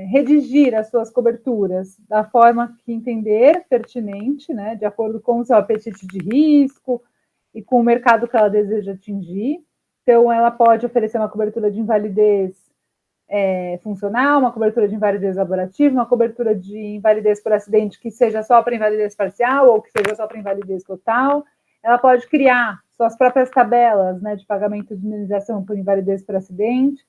redigir as suas coberturas da forma que entender pertinente, né, de acordo com o seu apetite de risco e com o mercado que ela deseja atingir. Então, ela pode oferecer uma cobertura de invalidez funcional, uma cobertura de invalidez laborativa, uma cobertura de invalidez por acidente que seja só para invalidez parcial ou que seja só para invalidez total. Ela pode criar suas próprias tabelas, né, de pagamento de indenização por invalidez por acidente.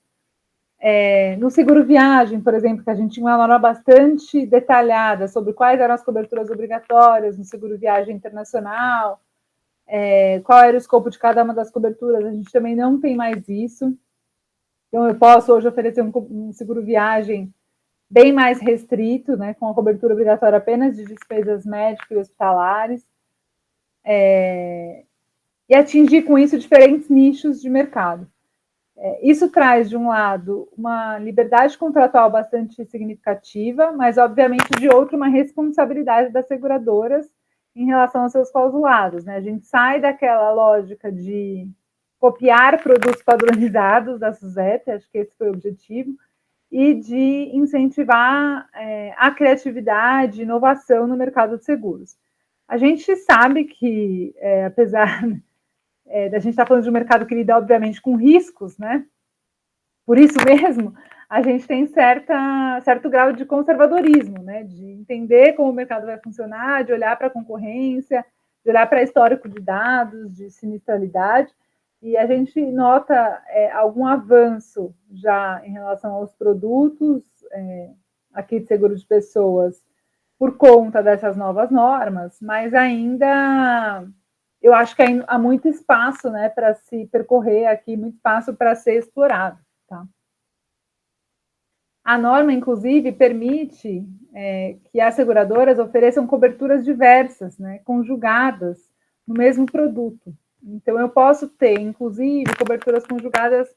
No seguro viagem, por exemplo, que a gente tinha uma norma bastante detalhada sobre quais eram as coberturas obrigatórias no seguro viagem internacional, qual era o escopo de cada uma das coberturas, a gente também não tem mais isso. Então, eu posso hoje oferecer um seguro viagem bem mais restrito, né, com a cobertura obrigatória apenas de despesas médicas e hospitalares, e atingir com isso diferentes nichos de mercado. Isso traz, de um lado, uma liberdade contratual bastante significativa, mas, obviamente, de outro, uma responsabilidade das seguradoras em relação aos seus clausulados, né? A gente sai daquela lógica de copiar produtos padronizados da SUSEP, acho que esse foi o objetivo, e de incentivar a criatividade e inovação no mercado de seguros. A gente sabe que, apesar da gente estar falando de um mercado que lida, obviamente, com riscos, né? Por isso mesmo, a gente tem certo grau de conservadorismo, né? De entender como o mercado vai funcionar, de olhar para a concorrência, de olhar para histórico de dados, de sinistralidade, e a gente nota algum avanço já em relação aos produtos aqui de seguro de pessoas por conta dessas novas normas, mas ainda eu acho que há muito espaço, né, para se percorrer aqui, muito espaço para ser explorado. Tá? A norma, inclusive, permite que as seguradoras ofereçam coberturas diversas, né, conjugadas no mesmo produto. Então, eu posso ter, inclusive, coberturas conjugadas.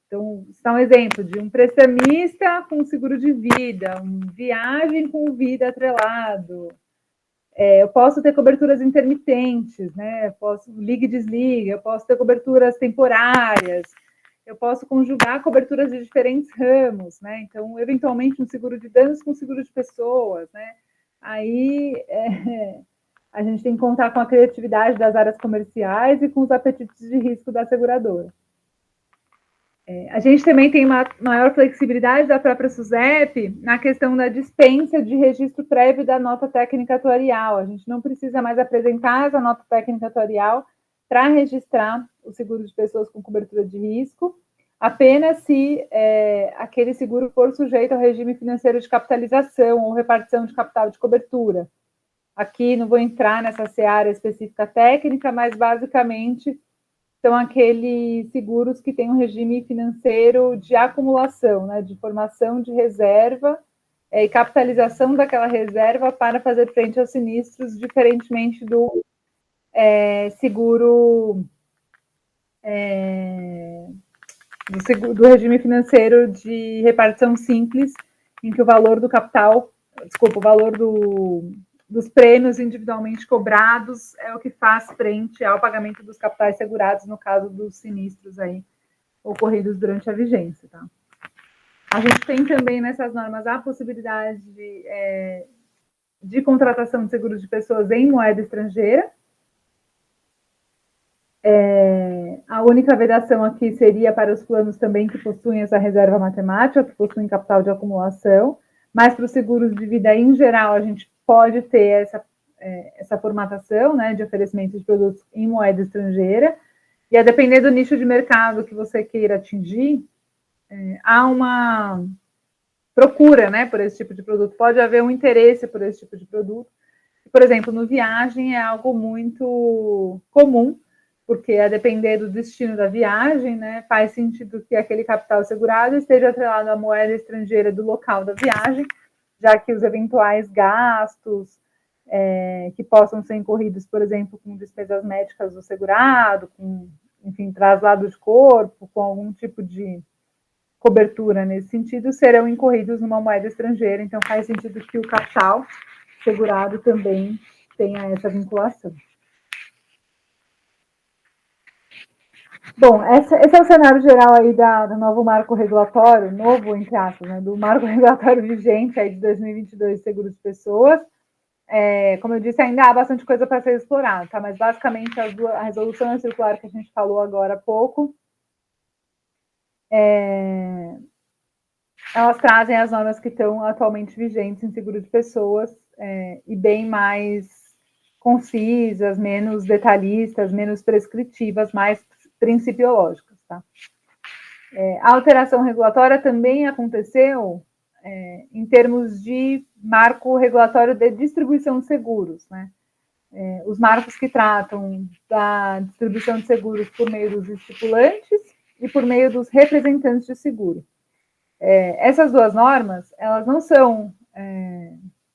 Então, está um exemplo de um prestamista com seguro de vida, uma viagem com vida atrelado. Eu posso ter coberturas intermitentes, né? Eu posso liga e desliga, eu posso ter coberturas temporárias, eu posso conjugar coberturas de diferentes ramos, né? Então, eventualmente, um seguro de danos com seguro de pessoas, né? Aí a gente tem que contar com a criatividade das áreas comerciais e com os apetites de risco da seguradora. A gente também tem uma maior flexibilidade da própria SUSEP na questão da dispensa de registro prévio da nota técnica atuarial. A gente não precisa mais apresentar essa nota técnica atuarial para registrar o seguro de pessoas com cobertura de risco, apenas se aquele seguro for sujeito ao regime financeiro de capitalização ou repartição de capital de cobertura. Aqui não vou entrar nessa seara específica técnica, mas basicamente são aqueles seguros que têm um regime financeiro de acumulação, né, de formação de reserva e capitalização daquela reserva para fazer frente aos sinistros, diferentemente do seguro do regime financeiro de repartição simples, em que o valor do capital, desculpa, o valor dos prêmios individualmente cobrados é o que faz frente ao pagamento dos capitais segurados, no caso dos sinistros aí ocorridos durante a vigência, tá? A gente tem também nessas normas a possibilidade de contratação de seguros de pessoas em moeda estrangeira. A única vedação aqui seria para os planos também que possuem essa reserva matemática, que possuem capital de acumulação, mas para os seguros de vida em geral, a gente pode ter essa formatação, né, de oferecimento de produtos em moeda estrangeira, e a depender do nicho de mercado que você queira atingir, há uma procura, né, por esse tipo de produto, pode haver um interesse por esse tipo de produto. Por exemplo, no viagem é algo muito comum, porque a depender do destino da viagem, né, faz sentido que aquele capital segurado esteja atrelado à moeda estrangeira do local da viagem, já que os eventuais gastos que possam ser incorridos, por exemplo, com despesas médicas do segurado, com, enfim, traslado de corpo, com algum tipo de cobertura nesse sentido, serão incorridos numa moeda estrangeira, então faz sentido que o capital segurado também tenha essa vinculação. Bom, esse é o cenário geral aí do novo marco regulatório, novo, entre aspas, né, do marco regulatório vigente aí de 2022 de seguro de pessoas. Como eu disse, ainda há bastante coisa para ser explorada, tá? Mas basicamente a resolução circular que a gente falou agora há pouco, elas trazem as normas que estão atualmente vigentes em seguro de pessoas e bem mais concisas, menos detalhistas, menos prescritivas, mais principiológicas, tá? A alteração regulatória também aconteceu em termos de marco regulatório de distribuição de seguros, né? Os marcos que tratam da distribuição de seguros por meio dos estipulantes e por meio dos representantes de seguro. Essas duas normas, elas não são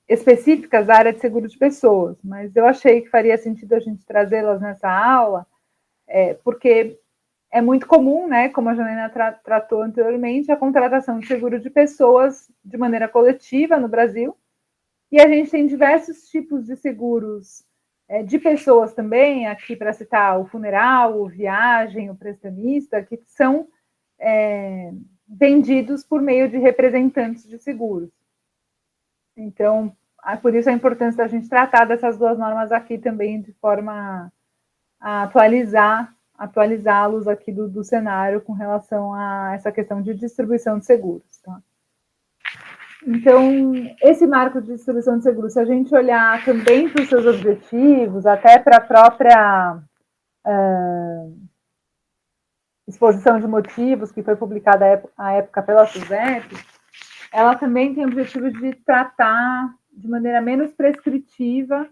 específicas da área de seguro de pessoas, mas eu achei que faria sentido a gente trazê-las nessa aula, porque é muito comum, né, como a Janaína tratou anteriormente, a contratação de seguro de pessoas de maneira coletiva no Brasil, e a gente tem diversos tipos de seguros de pessoas também, aqui para citar o funeral, o viagem, o prestamista, que são vendidos por meio de representantes de seguros. Então, por isso a importância da gente tratar dessas duas normas aqui também de forma a atualizá-los aqui do cenário com relação a essa questão de distribuição de seguros, tá? Então, esse marco de distribuição de seguros, se a gente olhar também para os seus objetivos, até para a própria exposição de motivos, que foi publicada à época pela SUSEP, ela também tem o objetivo de tratar de maneira menos prescritiva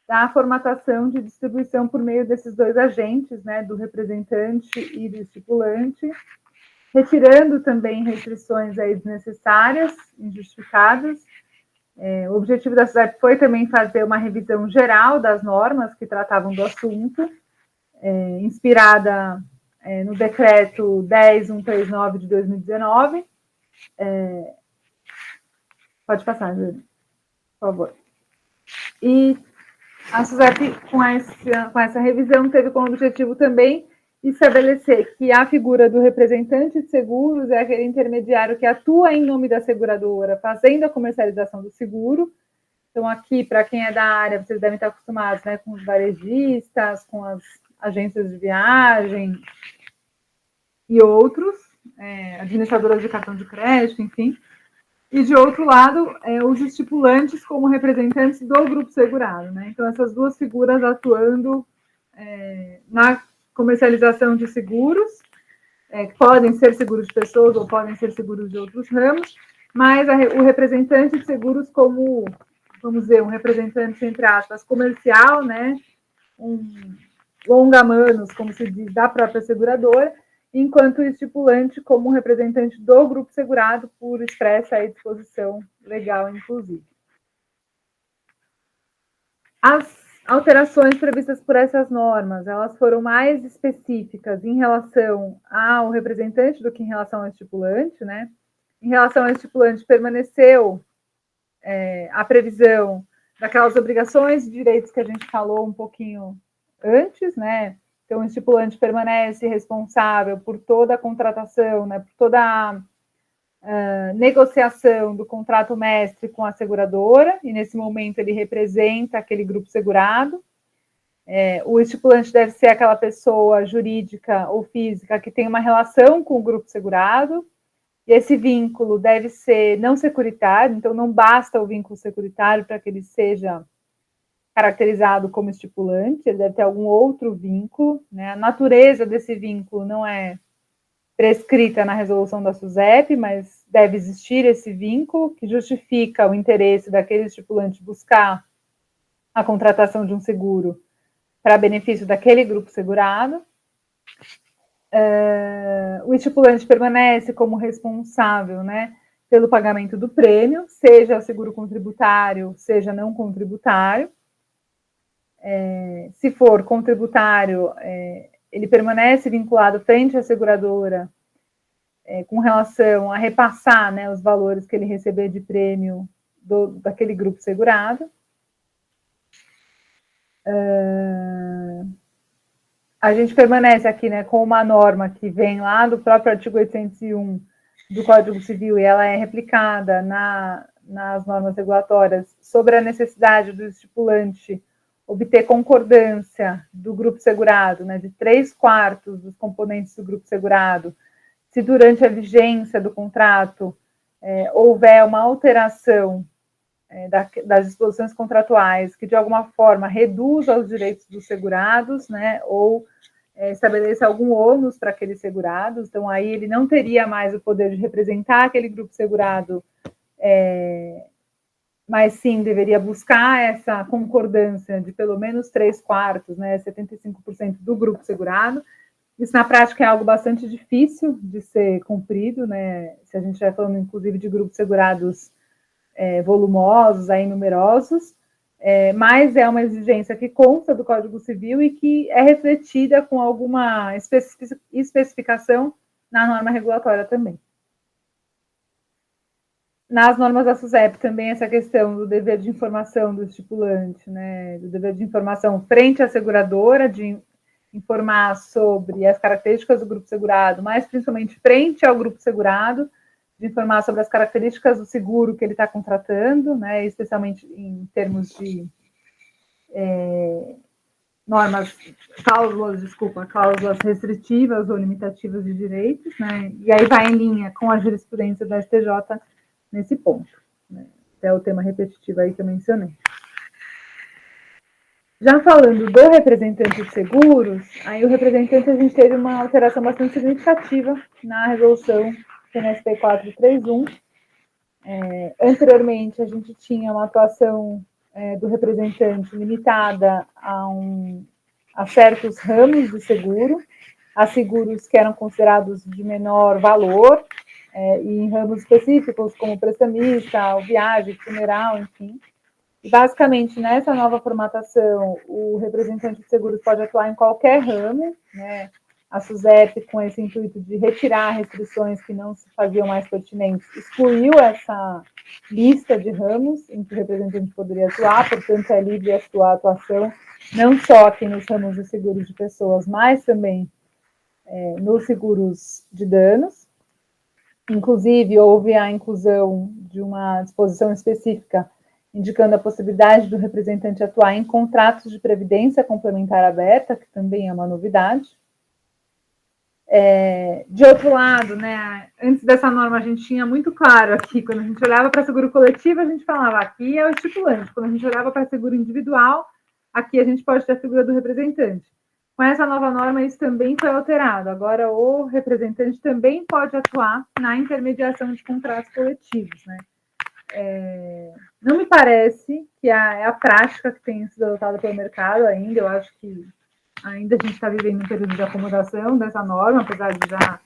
da formatação de distribuição por meio desses dois agentes, né, do representante e do estipulante, retirando também restrições aí desnecessárias, injustificadas. O objetivo da SUSEP foi também fazer uma revisão geral das normas que tratavam do assunto, inspirada no decreto 10.139 de 2019. Pode passar, Júlia, por favor. E a SUSEP, com essa revisão, teve como objetivo também estabelecer que a figura do representante de seguros é aquele intermediário que atua em nome da seguradora, fazendo a comercialização do seguro. Então, aqui, para quem é da área, vocês devem estar acostumados, né, com os varejistas, com as agências de viagem e outros, administradoras de cartão de crédito, enfim. E, de outro lado, os estipulantes como representantes do grupo segurado, né? Então, essas duas figuras atuando na comercialização de seguros, que podem ser seguros de pessoas ou podem ser seguros de outros ramos, mas o representante de seguros como, vamos dizer, um representante, entre aspas, comercial, né? Um longa-manos, como se diz, da própria seguradora, enquanto o estipulante como representante do grupo segurado por expressa disposição legal, inclusive. As alterações previstas por essas normas, elas foram mais específicas em relação ao representante do que em relação ao estipulante, né? Em relação ao estipulante, permaneceu a previsão daquelas obrigações e direitos que a gente falou um pouquinho antes, né? Então, o estipulante permanece responsável por toda a contratação, né? Por toda a negociação do contrato mestre com a seguradora, e nesse momento ele representa aquele grupo segurado. O estipulante deve ser aquela pessoa jurídica ou física que tem uma relação com o grupo segurado, e esse vínculo deve ser não securitário, então não basta o vínculo securitário para que ele seja caracterizado como estipulante, ele deve ter algum outro vínculo, né? A natureza desse vínculo não é prescrita na resolução da SUSEP, mas deve existir esse vínculo que justifica o interesse daquele estipulante buscar a contratação de um seguro para benefício daquele grupo segurado. O estipulante permanece como responsável, né, pelo pagamento do prêmio, seja seguro contributário, seja não contributário. Se for contributário, ele permanece vinculado frente à seguradora com relação a repassar, né, os valores que ele receber de prêmio daquele grupo segurado. A gente permanece aqui, né, com uma norma que vem lá do próprio artigo 801 do Código Civil, e ela é replicada nas normas regulatórias sobre a necessidade do estipulante obter concordância do grupo segurado, né, de 3/4 dos componentes do grupo segurado, se durante a vigência do contrato houver uma alteração das disposições contratuais que de alguma forma reduza os direitos dos segurados, né, ou estabeleça algum ônus para aqueles segurados, então aí ele não teria mais o poder de representar aquele grupo segurado, mas sim deveria buscar essa concordância de pelo menos 3/4, né, 75% do grupo segurado. Isso na prática é algo bastante difícil de ser cumprido, né, se a gente estiver falando inclusive de grupos segurados volumosos, aí numerosos, mas é uma exigência que consta do Código Civil e que é refletida com alguma especificação na norma regulatória também. Nas normas da SUSEP também essa questão do dever de informação do estipulante, né, do dever de informação frente à seguradora, de informar sobre as características do grupo segurado, mas principalmente frente ao grupo segurado, de informar sobre as características do seguro que ele está contratando, né, especialmente em termos de cláusulas restritivas ou limitativas de direitos, né, e aí vai em linha com a jurisprudência da STJ nesse ponto, né, até o tema repetitivo aí que eu mencionei. Já falando do representante de seguros, aí o representante a gente teve uma alteração bastante significativa na resolução CNSP 431. Anteriormente, a gente tinha uma atuação do representante limitada a certos ramos de seguro, a seguros que eram considerados de menor valor, e em ramos específicos, como prestamista, viagem, funeral, enfim. E, basicamente, nessa nova formatação, o representante de seguros pode atuar em qualquer ramo, né? A SUSEP, com esse intuito de retirar restrições que não se faziam mais pertinentes, excluiu essa lista de ramos em que o representante poderia atuar, portanto, é livre a sua atuação, não só aqui nos ramos de seguros de pessoas, mas também nos seguros de danos. Inclusive, houve a inclusão de uma disposição específica indicando a possibilidade do representante atuar em contratos de previdência complementar aberta, que também é uma novidade. De outro lado, né, antes dessa norma a gente tinha muito claro aqui, quando a gente olhava para seguro coletivo, a gente falava aqui é o estipulante, quando a gente olhava para seguro individual, aqui a gente pode ter a figura do representante. Com essa nova norma, isso também foi alterado. Agora, o representante também pode atuar na intermediação de contratos coletivos, né? Não me parece que é a prática que tem sido adotada pelo mercado ainda. Eu acho que ainda a gente está vivendo um período de acomodação dessa norma, apesar de já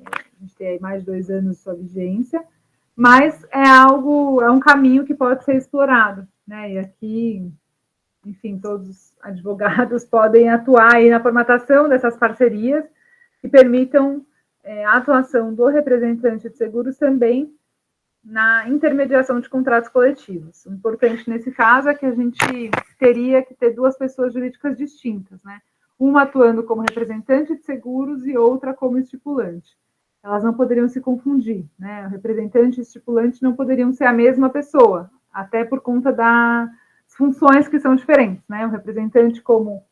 a gente ter aí mais de 2 anos de sua vigência, mas é um caminho que pode ser explorado, né? E aqui, enfim, todos os advogados podem atuar aí na formatação dessas parcerias que permitam a atuação do representante de seguros também na intermediação de contratos coletivos. O importante nesse caso é que a gente teria que ter 2 pessoas jurídicas distintas, né? Uma atuando como representante de seguros e outra como estipulante. Elas não poderiam se confundir, né? O representante e estipulante não poderiam ser a mesma pessoa, até por conta das funções que são diferentes, né? O representante como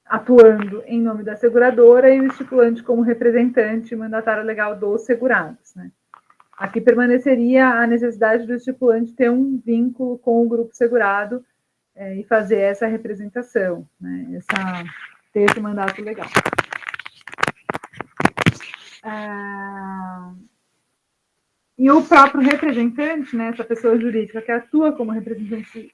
atuando em nome da seguradora e o estipulante como representante mandatário legal dos segurados, né? Aqui permaneceria a necessidade do estipulante ter um vínculo com o grupo segurado e fazer essa representação, né? Ter esse mandato legal. E o próprio representante, né, essa pessoa jurídica que atua como representante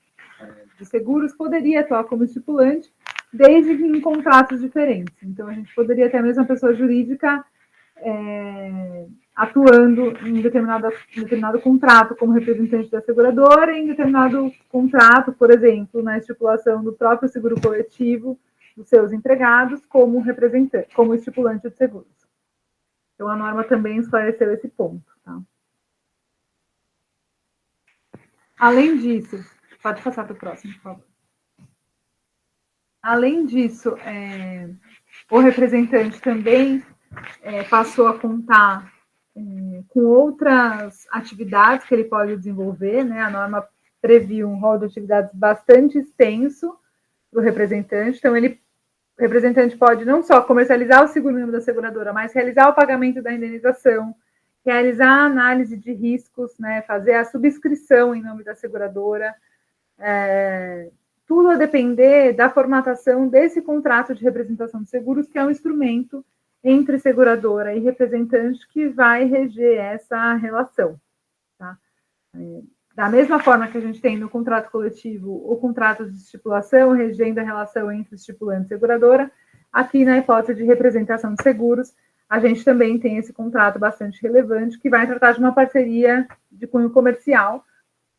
de seguros, poderia atuar como estipulante, desde que em contratos diferentes. Então, a gente poderia ter a mesma pessoa jurídica atuando em determinado contrato como representante da seguradora, em determinado contrato, por exemplo, na estipulação do próprio seguro coletivo dos seus empregados, como representante, como estipulante de seguros. Então, a norma também esclareceu esse ponto. Tá? Além disso, pode passar para o próximo, por favor. Além disso, o representante também passou a contar com outras atividades que ele pode desenvolver, né? A norma previu um rol de atividades bastante extenso para o representante, então o representante pode não só comercializar o seguro da seguradora, mas realizar o pagamento da indenização, realizar a análise de riscos, né? Fazer a subscrição em nome da seguradora, tudo a depender da formatação desse contrato de representação de seguros, que é um instrumento entre seguradora e representante que vai reger essa relação. Tá? Da mesma forma que a gente tem no contrato coletivo o contrato de estipulação, regendo a relação entre estipulante e seguradora, aqui na hipótese de representação de seguros, a gente também tem esse contrato bastante relevante, que vai tratar de uma parceria de cunho comercial,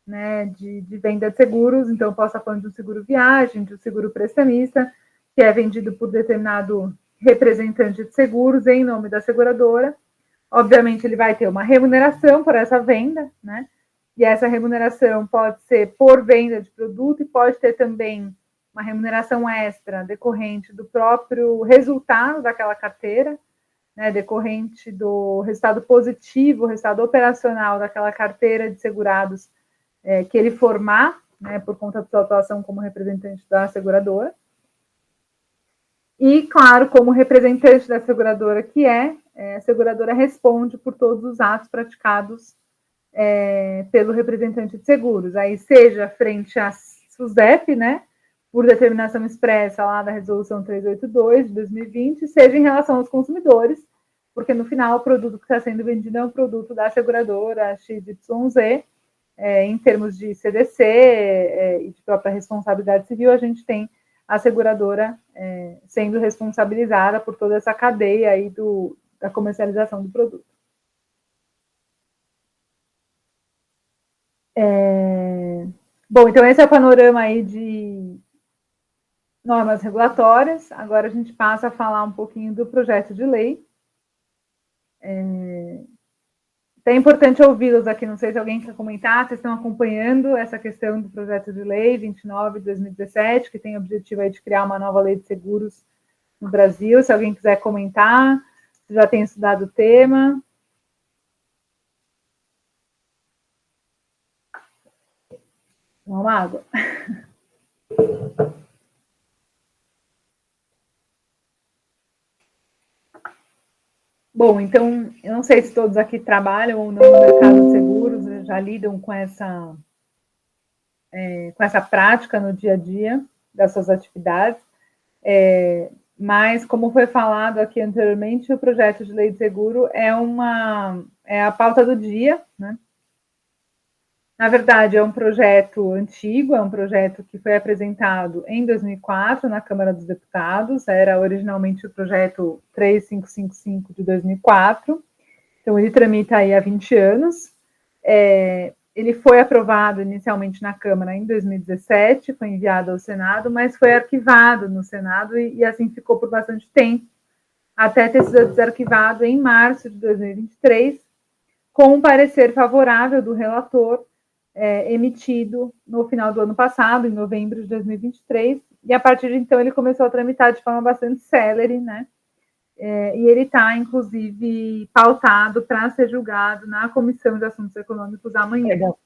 né, de venda de seguros. Então, eu posso estar falando de um seguro viagem, de um seguro prestamista, que é vendido por determinado representante de seguros em nome da seguradora. Obviamente, ele vai ter uma remuneração por essa venda, né? E essa remuneração pode ser por venda de produto e pode ter também uma remuneração extra decorrente do próprio resultado daquela carteira, né, decorrente do resultado positivo, resultado operacional daquela carteira de segurados que ele formar, né, por conta da sua atuação como representante da seguradora. E, claro, como representante da seguradora que a seguradora responde por todos os atos praticados pelo representante de seguros. Aí, seja frente à SUSEP, né, por determinação expressa lá da Resolução 382 de 2020, seja em relação aos consumidores, porque, no final, o produto que está sendo vendido é um produto da seguradora XYZ, em termos de CDC e de própria responsabilidade civil, a gente tem a seguradora sendo responsabilizada por toda essa cadeia aí da comercialização do produto. Bom, então esse é o panorama aí de normas regulatórias. Agora a gente passa a falar um pouquinho do projeto de lei. É importante ouvi-los aqui, não sei se alguém quer comentar, vocês estão acompanhando essa questão do projeto de lei 29 de 2017, que tem o objetivo aí de criar uma nova lei de seguros no Brasil. Se alguém quiser comentar, se já tem estudado o tema. Uma água. Bom, então, eu não sei se todos aqui trabalham ou não no mercado de seguros, já lidam com essa prática no dia a dia das suas atividades, mas, como foi falado aqui anteriormente, o projeto de lei de seguro é a pauta do dia, né? Na verdade, é um projeto antigo, é um projeto que foi apresentado em 2004 na Câmara dos Deputados, era originalmente o projeto 3555 de 2004, então ele tramita aí há 20 anos. Ele foi aprovado inicialmente na Câmara em 2017, foi enviado ao Senado, mas foi arquivado no Senado e assim ficou por bastante tempo, até ter sido desarquivado em março de 2023, com um parecer favorável do relator, emitido no final do ano passado, em novembro de 2023, e a partir de então ele começou a tramitar de forma bastante célere, né? E ele está, inclusive, pautado para ser julgado na Comissão de Assuntos Econômicos amanhã. Legal.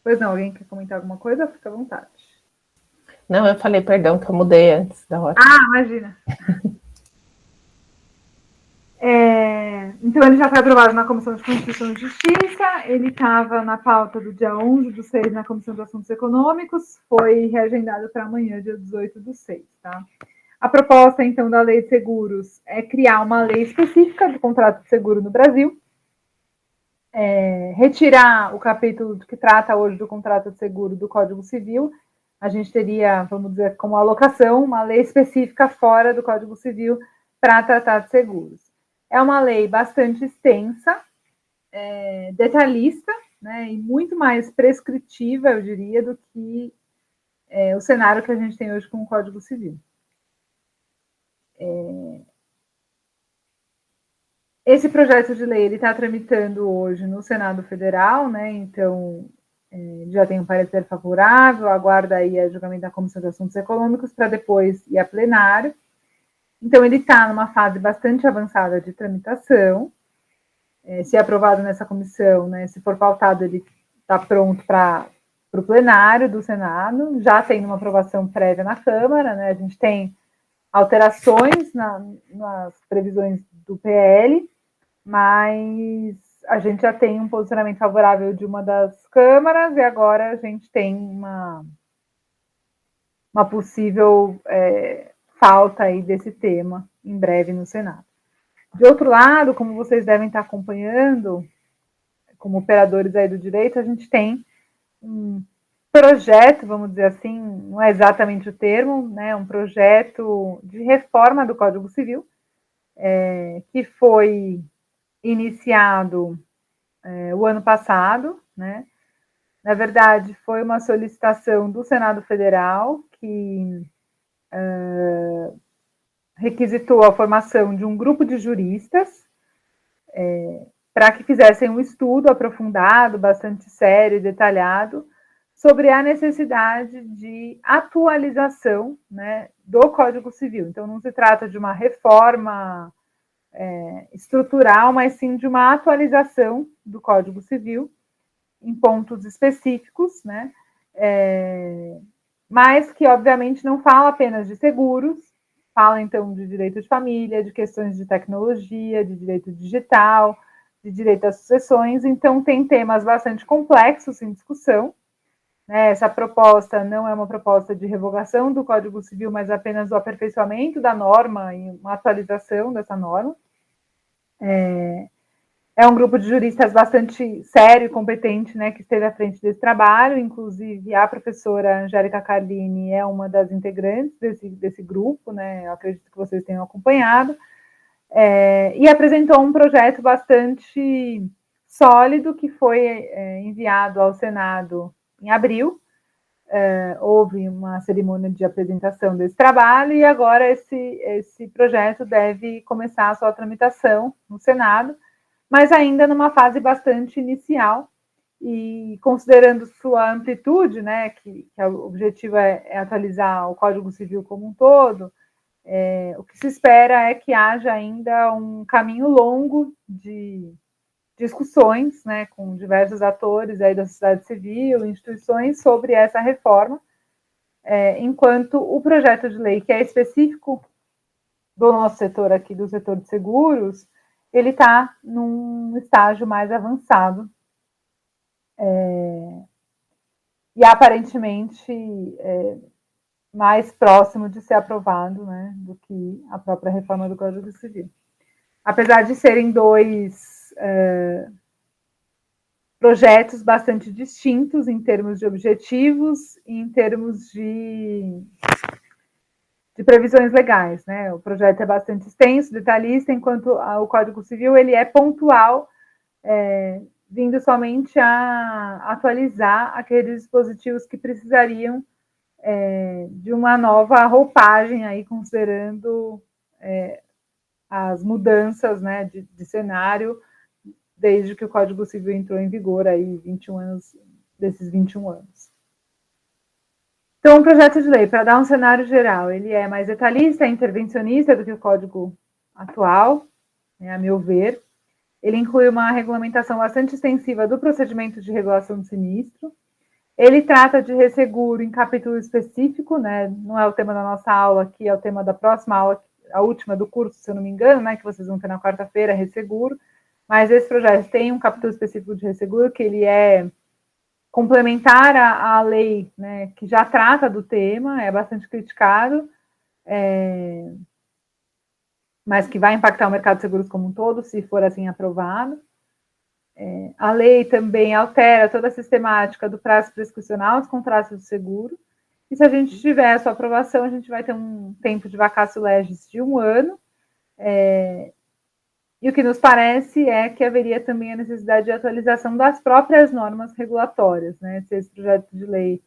Pois não, alguém quer comentar alguma coisa? Fica à vontade. Não, eu falei perdão, que eu mudei antes da hora. Ah, imagina. Então, ele já foi aprovado na Comissão de Constituição e Justiça, ele estava na pauta do dia 11/6 na Comissão de Assuntos Econômicos, foi reagendado para amanhã, dia 18/6, tá? A proposta, então, da Lei de Seguros é criar uma lei específica do contrato de seguro no Brasil, retirar o capítulo que trata hoje do contrato de seguro do Código Civil. A gente teria, vamos dizer, como alocação, uma lei específica fora do Código Civil para tratar de seguros. É uma lei bastante extensa, detalhista, né, e muito mais prescritiva, eu diria, do que o cenário que a gente tem hoje com o Código Civil. Esse projeto de lei está tramitando hoje no Senado Federal, né, então já tem um parecer favorável, aguarda aí o julgamento da Comissão de Assuntos Econômicos para depois ir a plenário. Então, ele está numa fase bastante avançada de tramitação. Se aprovado nessa comissão, né, se for pautado, ele está pronto para o plenário do Senado. Já tem uma aprovação prévia na Câmara, né, a gente tem alterações nas previsões do PL, mas a gente já tem um posicionamento favorável de uma das câmaras e agora a gente tem uma possível falta aí desse tema em breve no Senado. De outro lado, como vocês devem estar acompanhando, como operadores aí do direito, a gente tem um projeto, vamos dizer assim, não é exatamente o termo, né, um projeto de reforma do Código Civil, que foi iniciado o ano passado, né? Na verdade, foi uma solicitação do Senado Federal que requisitou a formação de um grupo de juristas para que fizessem um estudo aprofundado, bastante sério e detalhado, sobre a necessidade de atualização, né, do Código Civil. Então, não se trata de uma reforma estrutural, mas sim de uma atualização do Código Civil em pontos específicos, né, mas que, obviamente, não fala apenas de seguros, fala, então, de direito de família, de questões de tecnologia, de direito digital, de direito às sucessões, então tem temas bastante complexos em discussão. Essa proposta não é uma proposta de revogação do Código Civil, mas apenas do aperfeiçoamento da norma e uma atualização dessa norma. É um grupo de juristas bastante sério e competente, né, que esteve à frente desse trabalho, inclusive a professora Angélica Carlini é uma das integrantes desse grupo, né, eu acredito que vocês tenham acompanhado, e apresentou um projeto bastante sólido que foi enviado ao Senado em abril. Houve uma cerimônia de apresentação desse trabalho e agora esse projeto deve começar a sua tramitação no Senado, mas ainda numa fase bastante inicial e considerando sua amplitude, né, que o objetivo é atualizar o Código Civil como um todo, o que se espera é que haja ainda um caminho longo de discussões, né, com diversos atores aí da sociedade civil, instituições sobre essa reforma, enquanto o projeto de lei, que é específico do nosso setor aqui, do setor de seguros, ele está num estágio mais avançado e aparentemente mais próximo de ser aprovado, né, do que a própria reforma do Código Civil. Apesar de serem dois projetos bastante distintos em termos de objetivos e em termos de previsões legais, né? O projeto é bastante extenso, detalhista, enquanto o Código Civil ele é pontual, vindo somente a atualizar aqueles dispositivos que precisariam de uma nova roupagem, aí, considerando as mudanças, né, de cenário, desde que o Código Civil entrou em vigor, aí, 21 anos, desses 21 anos. Então, o projeto de lei, para dar um cenário geral, ele é mais detalhista, é intervencionista do que o Código atual, a meu ver. Ele inclui uma regulamentação bastante extensiva do procedimento de regulação do sinistro. Ele trata de resseguro em capítulo específico, né? Não é o tema da nossa aula aqui, é o tema da próxima aula, a última do curso, se eu não me engano, né? Que vocês vão ter na quarta-feira, resseguro. Mas esse projeto tem um capítulo específico de resseguro, que ele é complementar à lei, né, que já trata do tema, é bastante criticado, mas que vai impactar o mercado de seguros como um todo, se for assim aprovado. A lei também altera toda a sistemática do prazo prescricional dos contratos de seguro, e se a gente tiver a sua aprovação, a gente vai ter um tempo de vacatio legis de 1 ano, e o que nos parece é que haveria também a necessidade de atualização das próprias normas regulatórias, né? Se esse projeto de lei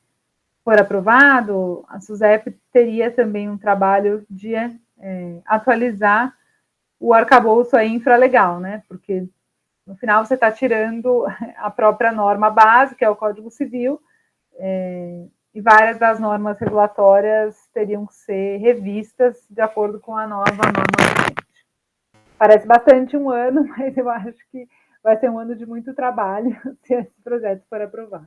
for aprovado, a SUSEP teria também um trabalho de atualizar o arcabouço aí infralegal, né? Porque no final você está tirando a própria norma base, que é o Código Civil, e várias das normas regulatórias teriam que ser revistas de acordo com a nova norma vigente. Parece bastante 1 ano, mas eu acho que vai ser 1 ano de muito trabalho se esse projeto for aprovado.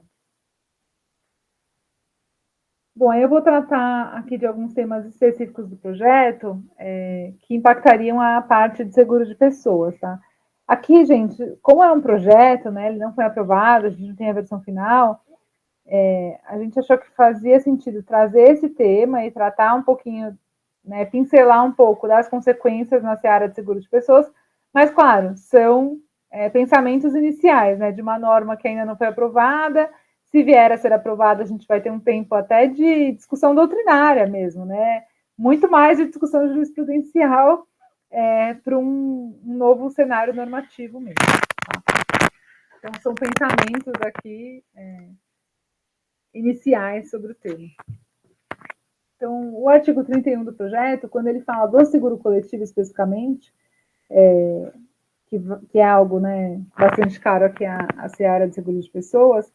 Bom, eu vou tratar aqui de alguns temas específicos do projeto que impactariam a parte de seguro de pessoas, tá? Aqui, gente, como é um projeto, né, ele não foi aprovado, a gente não tem a versão final, a gente achou que fazia sentido trazer esse tema e tratar um pouquinho, né, pincelar um pouco das consequências na seara de seguro de pessoas, mas, claro, são pensamentos iniciais, né, de uma norma que ainda não foi aprovada. Se vier a ser aprovada, a gente vai ter um tempo até de discussão doutrinária mesmo, né, muito mais de discussão jurisprudencial para um novo cenário normativo mesmo. Tá? Então, são pensamentos aqui iniciais sobre o tema. Então, o artigo 31 do projeto, quando ele fala do seguro coletivo especificamente, que é algo, né, bastante caro aqui a seara de seguro de pessoas,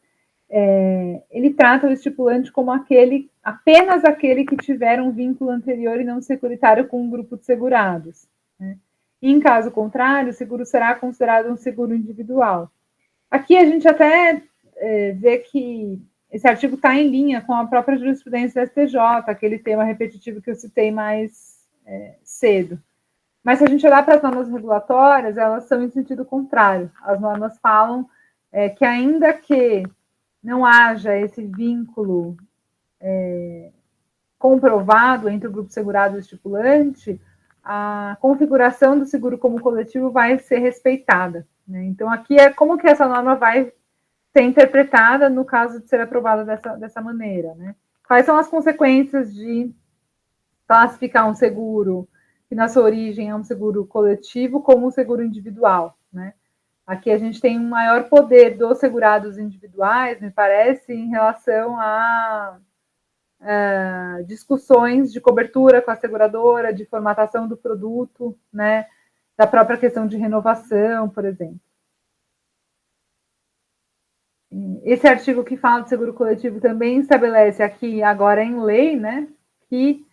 ele trata o estipulante como apenas aquele que tiver um vínculo anterior e não securitário com um grupo de segurados. Né? E, em caso contrário, o seguro será considerado um seguro individual. Aqui a gente até vê que esse artigo está em linha com a própria jurisprudência da STJ, aquele tema repetitivo que eu citei mais cedo. Mas se a gente olhar para as normas regulatórias, elas são em sentido contrário. As normas falam que ainda que não haja esse vínculo comprovado entre o grupo segurado e o estipulante, a configuração do seguro como coletivo vai ser respeitada. Né? Então, aqui é como que essa norma vai ser interpretada no caso de ser aprovada dessa maneira. Né? Quais são as consequências de classificar um seguro que na sua origem é um seguro coletivo como um seguro individual? Né? Aqui a gente tem um maior poder dos segurados individuais, me parece, em relação a discussões de cobertura com a seguradora, de formatação do produto, né, da própria questão de renovação, por exemplo. Esse artigo que fala de seguro coletivo também estabelece aqui, agora em lei, né, que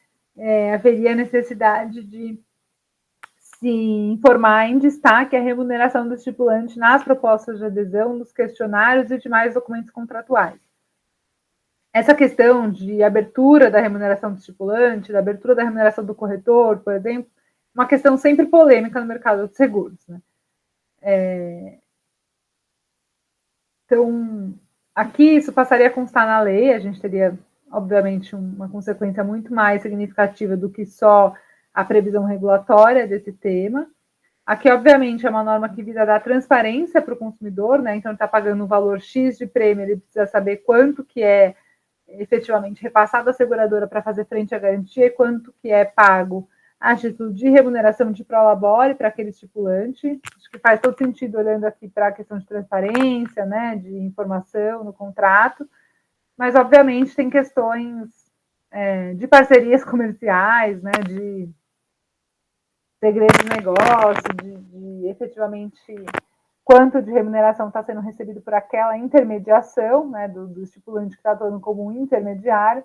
haveria necessidade de se informar em destaque a remuneração do estipulante nas propostas de adesão, nos questionários e demais documentos contratuais. Essa questão de abertura da remuneração do estipulante, da abertura da remuneração do corretor, por exemplo, uma questão sempre polêmica no mercado de seguros. Né? Então, aqui isso passaria a constar na lei, a gente teria, obviamente, uma consequência muito mais significativa do que só a previsão regulatória desse tema. Aqui, obviamente, é uma norma que visa dar transparência para o consumidor, né? Então, ele está pagando um valor X de prêmio, ele precisa saber quanto que é efetivamente repassado à seguradora para fazer frente à garantia e quanto que é pago a título de remuneração de prolabore para aquele estipulante. Acho que faz todo sentido olhando aqui para a questão de transparência, né, de informação no contrato, mas obviamente tem questões de parcerias comerciais, né, de segredo de negócio, de efetivamente quanto de remuneração está sendo recebido por aquela intermediação, né, do estipulante que está atuando como um intermediário,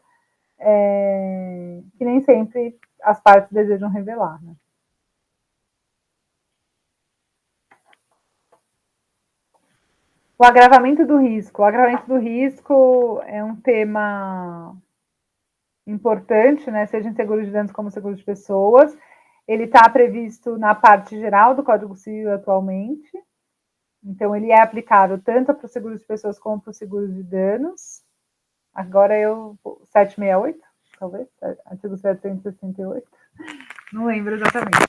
que nem sempre as partes desejam revelar. Né? O agravamento do risco. O agravamento do risco é um tema importante, né, seja em seguro de danos como seguro de pessoas. Ele está previsto na parte geral do Código Civil atualmente. Então, ele é aplicável tanto para o seguro de pessoas como para o seguro de danos. Agora 768, talvez, artigo 768, não lembro exatamente.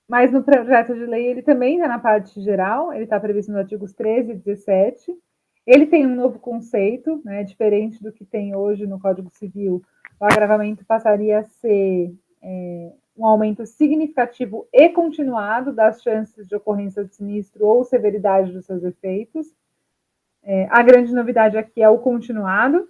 Mas no projeto de lei ele também está na parte geral, ele está previsto nos artigos 13 e 17. Ele tem um novo conceito, né, diferente do que tem hoje no Código Civil. O agravamento passaria a ser um aumento significativo e continuado das chances de ocorrência de sinistro ou severidade dos seus efeitos. A grande novidade aqui é o continuado,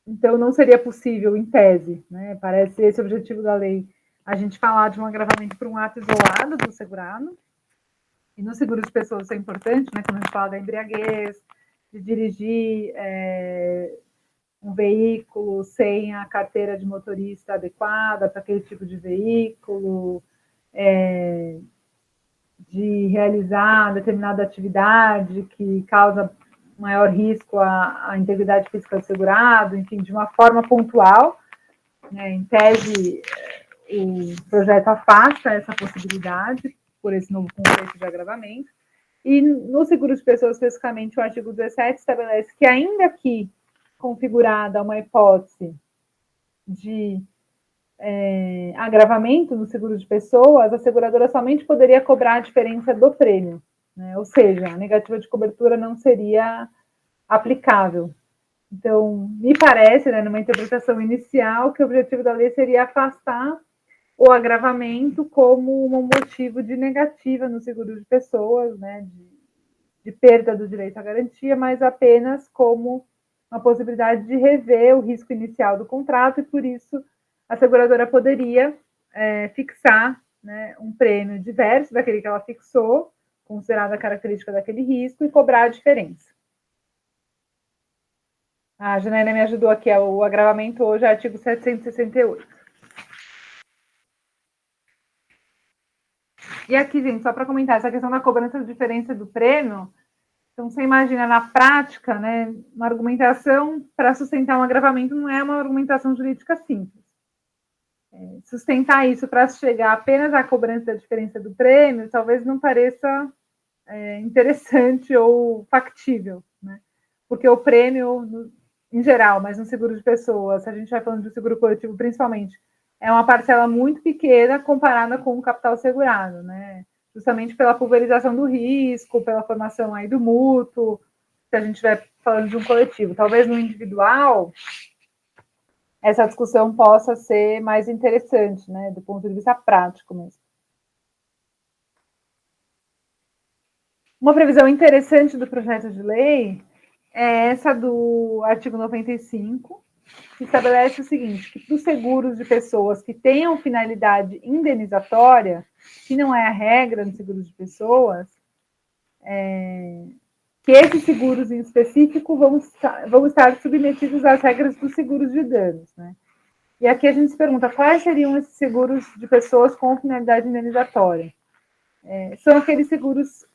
então não seria possível, em tese, né, parece esse o objetivo da lei, a gente falar de um agravamento por um ato isolado do segurado, e no seguro de pessoas isso é importante, né, quando a gente fala da embriaguez, de dirigir um veículo sem a carteira de motorista adequada para aquele tipo de veículo, de realizar determinada atividade que causa maior risco à integridade física do segurado, enfim, de uma forma pontual, né, em tese, o projeto afasta essa possibilidade por esse novo conceito de agravamento. E no seguro de pessoas, especificamente, o artigo 17 estabelece que, ainda que configurada uma hipótese de agravamento no seguro de pessoas, a seguradora somente poderia cobrar a diferença do prêmio, né? Ou seja, a negativa de cobertura não seria aplicável. Então, me parece, né, numa interpretação inicial, que o objetivo da lei seria afastar o agravamento como um motivo de negativa no seguro de pessoas, né, de perda do direito à garantia, mas apenas como uma possibilidade de rever o risco inicial do contrato e, por isso, a seguradora poderia fixar, né, um prêmio diverso daquele que ela fixou, considerada a característica daquele risco, e cobrar a diferença. A Janaína me ajudou aqui, o agravamento hoje é artigo 768. E aqui, gente, só para comentar, essa questão da cobrança de diferença do prêmio, então você imagina, na prática, né, uma argumentação para sustentar um agravamento não é uma argumentação jurídica simples. Sustentar isso para chegar apenas à cobrança da diferença do prêmio talvez não pareça interessante ou factível, né? Porque o prêmio, em geral, mas no seguro de pessoas, se a gente vai falando de seguro coletivo principalmente, é uma parcela muito pequena comparada com o capital segurado, né? Justamente pela pulverização do risco, pela formação aí do mútuo, se a gente estiver falando de um coletivo. Talvez no individual, essa discussão possa ser mais interessante, né, do ponto de vista prático mesmo. Uma previsão interessante do projeto de lei é essa do artigo 95, que estabelece o seguinte, que para os seguros de pessoas que tenham finalidade indenizatória, que não é a regra no seguro de pessoas, que esses seguros em específico vão estar submetidos às regras dos seguros de danos, né? E aqui a gente se pergunta, quais seriam esses seguros de pessoas com finalidade indenizatória? São aqueles seguros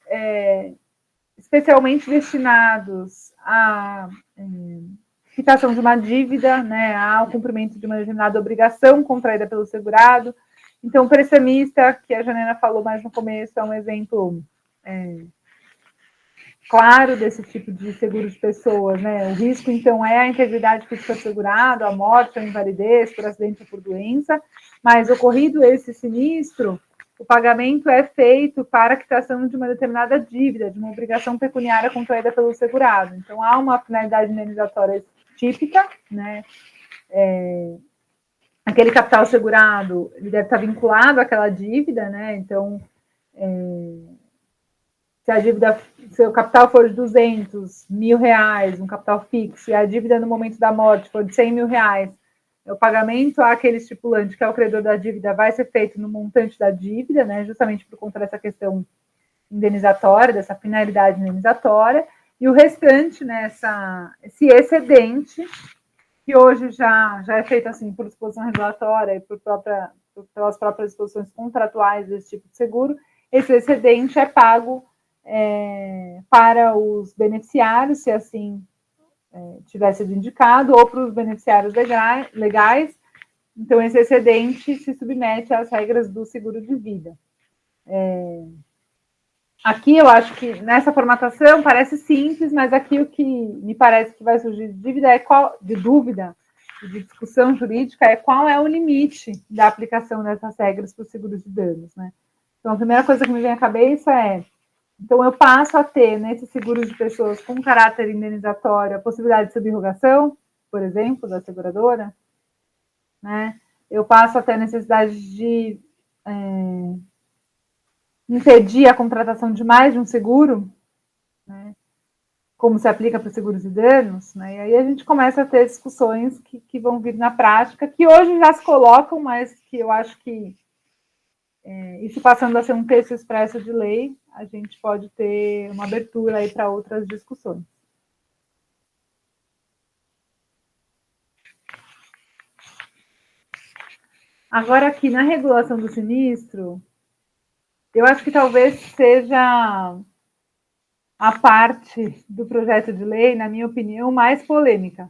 especialmente destinados à quitação de uma dívida, né, ao cumprimento de uma determinada obrigação contraída pelo segurado. Então, o prestamista, que a Janena falou mais no começo, é um exemplo claro desse tipo de seguro de pessoas, né? O risco, então, é a integridade física do segurado, a morte, a invalidez por acidente ou por doença, mas ocorrido esse sinistro, o pagamento é feito para a quitação de uma determinada dívida, de uma obrigação pecuniária contraída pelo segurado. Então, há uma finalidade indenizatória típica, né? Aquele capital segurado, ele deve estar vinculado àquela dívida, né? Então, se o capital for de 200 mil reais, um capital fixo, e a dívida no momento da morte for de 100 mil reais, o pagamento àquele estipulante, que é o credor da dívida, vai ser feito no montante da dívida, né? Justamente por conta dessa questão indenizatória, dessa finalidade indenizatória, e o restante, né, esse excedente, que hoje já é feito assim por disposição regulatória e pelas próprias disposições contratuais desse tipo de seguro, esse excedente é pago para os beneficiários, se assim tivesse sido indicado, ou para os beneficiários legais. Então, esse excedente se submete às regras do seguro de vida. Aqui eu acho que nessa formatação parece simples, mas aqui o que me parece que vai surgir de dúvida, de discussão jurídica, é qual é o limite da aplicação dessas regras para o seguro de danos, né? Então, a primeira coisa que me vem à cabeça é, então eu passo a ter, nesses seguros de pessoas com caráter indenizatório, a possibilidade de subrogação, por exemplo, da seguradora, né? Eu passo a ter a necessidade de impedir a contratação de mais de um seguro, né, como se aplica para os seguros de danos, né, e aí a gente começa a ter discussões que vão vir na prática, que hoje já se colocam, mas que eu acho que, isso passando a ser um texto expresso de lei, a gente pode ter uma abertura aí para outras discussões. Agora, aqui na regulação do sinistro, eu acho que talvez seja a parte do projeto de lei, na minha opinião, mais polêmica.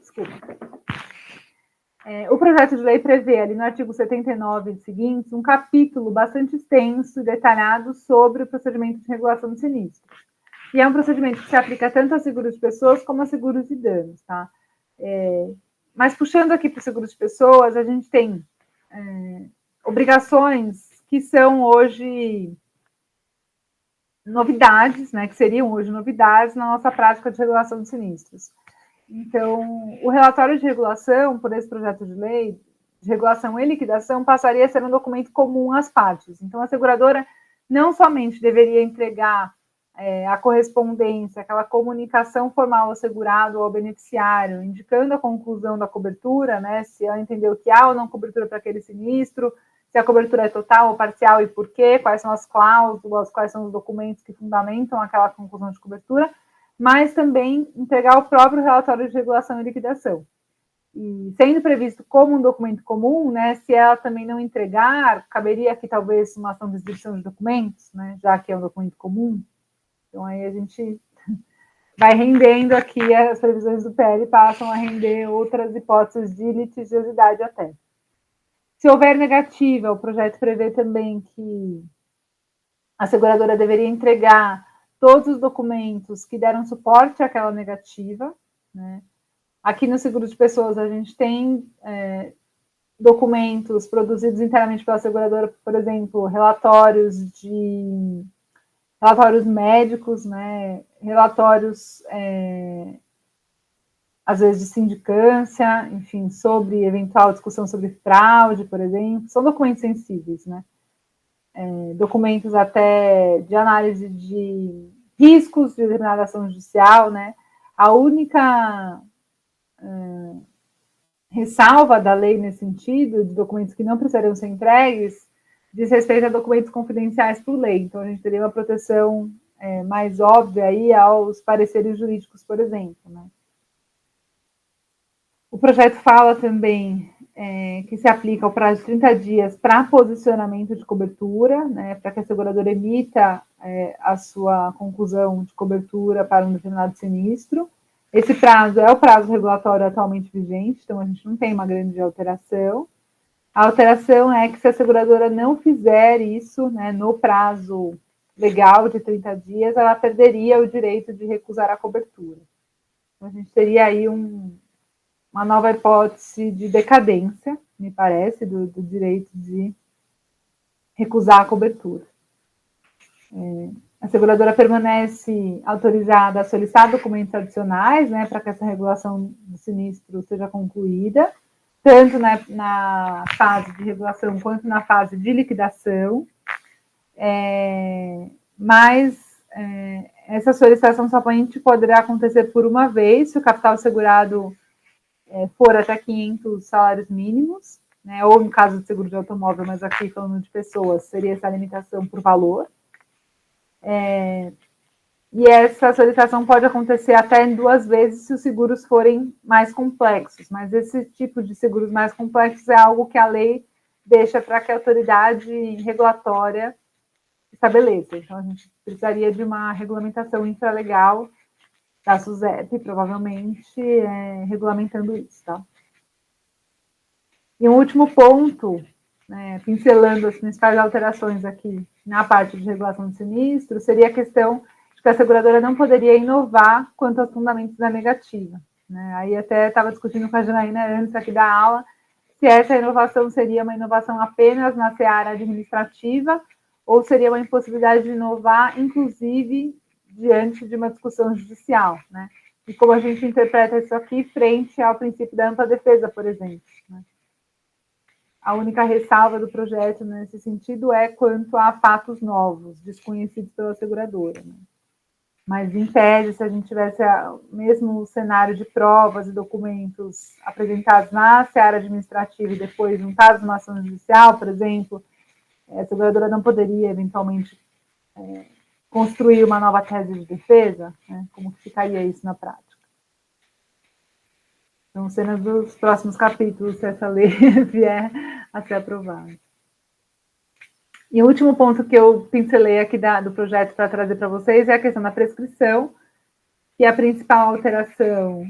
Desculpa. O projeto de lei prevê, ali no artigo 79 e seguintes, um capítulo bastante extenso e detalhado sobre o procedimento de regulação de sinistros. E é um procedimento que se aplica tanto a seguros de pessoas como a seguros de danos, tá? Mas puxando aqui para o seguro de pessoas, a gente tem obrigações que são hoje novidades, né, que seriam hoje novidades na nossa prática de regulação de sinistros. Então, o relatório de regulação, por esse projeto de lei, de regulação e liquidação, passaria a ser um documento comum às partes. Então, a seguradora não somente deveria entregar a correspondência, aquela comunicação formal ao segurado ou ao beneficiário, indicando a conclusão da cobertura, né, se ela entendeu que há ou não cobertura para aquele sinistro, se a cobertura é total ou parcial e por quê, quais são as cláusulas, quais são os documentos que fundamentam aquela conclusão de cobertura, mas também entregar o próprio relatório de regulação e liquidação. E sendo previsto como um documento comum, né, se ela também não entregar, caberia aqui talvez uma ação de exibição de documentos, né, já que é um documento comum. Então aí a gente vai rendendo aqui, as previsões do PL passam a render outras hipóteses de litigiosidade até. Se houver negativa, o projeto prevê também que a seguradora deveria entregar todos os documentos que deram suporte àquela negativa, né? Aqui no seguro de pessoas, a gente tem documentos produzidos inteiramente pela seguradora, por exemplo, relatórios médicos, né? Relatórios às vezes de sindicância, enfim, sobre eventual discussão sobre fraude, por exemplo, são documentos sensíveis, né? Documentos até de análise de riscos de determinada ação judicial, né? A única ressalva da lei nesse sentido, de documentos que não precisariam ser entregues, diz respeito a documentos confidenciais por lei. Então, a gente teria uma proteção mais óbvia aí aos pareceres jurídicos, por exemplo, né? O projeto fala também que se aplica o prazo de 30 dias para posicionamento de cobertura, né, para que a seguradora emita a sua conclusão de cobertura para um determinado sinistro. Esse prazo é o prazo regulatório atualmente vigente, então a gente não tem uma grande alteração. A alteração é que se a seguradora não fizer isso, né, no prazo legal de 30 dias, ela perderia o direito de recusar a cobertura. Então, a gente teria aí uma nova hipótese de decadência, me parece, do direito de recusar a cobertura. A seguradora permanece autorizada a solicitar documentos adicionais, né, para que essa regulação do sinistro seja concluída, tanto na fase de regulação quanto na fase de liquidação, mas essa solicitação somente poderá acontecer por uma vez, se o capital segurado for até 500 salários mínimos, né, ou no caso de seguro de automóvel, mas aqui falando de pessoas, seria essa limitação por valor. E essa solicitação pode acontecer até em 2 vezes se os seguros forem mais complexos, mas esse tipo de seguros mais complexos é algo que a lei deixa para que a autoridade regulatória estabeleça. Então, a gente precisaria de uma regulamentação infralegal da SUSEP, provavelmente, regulamentando isso, tá? E um último ponto, pincelando as principais alterações aqui na parte de regulação de sinistro, seria a questão de que a seguradora não poderia inovar quanto aos fundamentos da negativa, né? Aí até estava discutindo com a Janaína antes aqui da aula, se essa inovação seria uma inovação apenas na seara administrativa ou seria uma impossibilidade de inovar, inclusive, diante de uma discussão judicial, né? E como a gente interpreta isso aqui frente ao princípio da ampla defesa, por exemplo, né? A única ressalva do projeto nesse sentido é quanto a fatos novos, desconhecidos pela seguradora, né? Mas, em tese, se a gente tivesse o mesmo cenário de provas e documentos apresentados na seara administrativa e depois juntados numa ação judicial, por exemplo, a seguradora não poderia, eventualmente, construir uma nova tese de defesa, né? Como que ficaria isso na prática? São cenas dos próximos capítulos, se essa lei vier a ser aprovada. E o último ponto que eu pincelei aqui do projeto para trazer para vocês é a questão da prescrição, que a principal alteração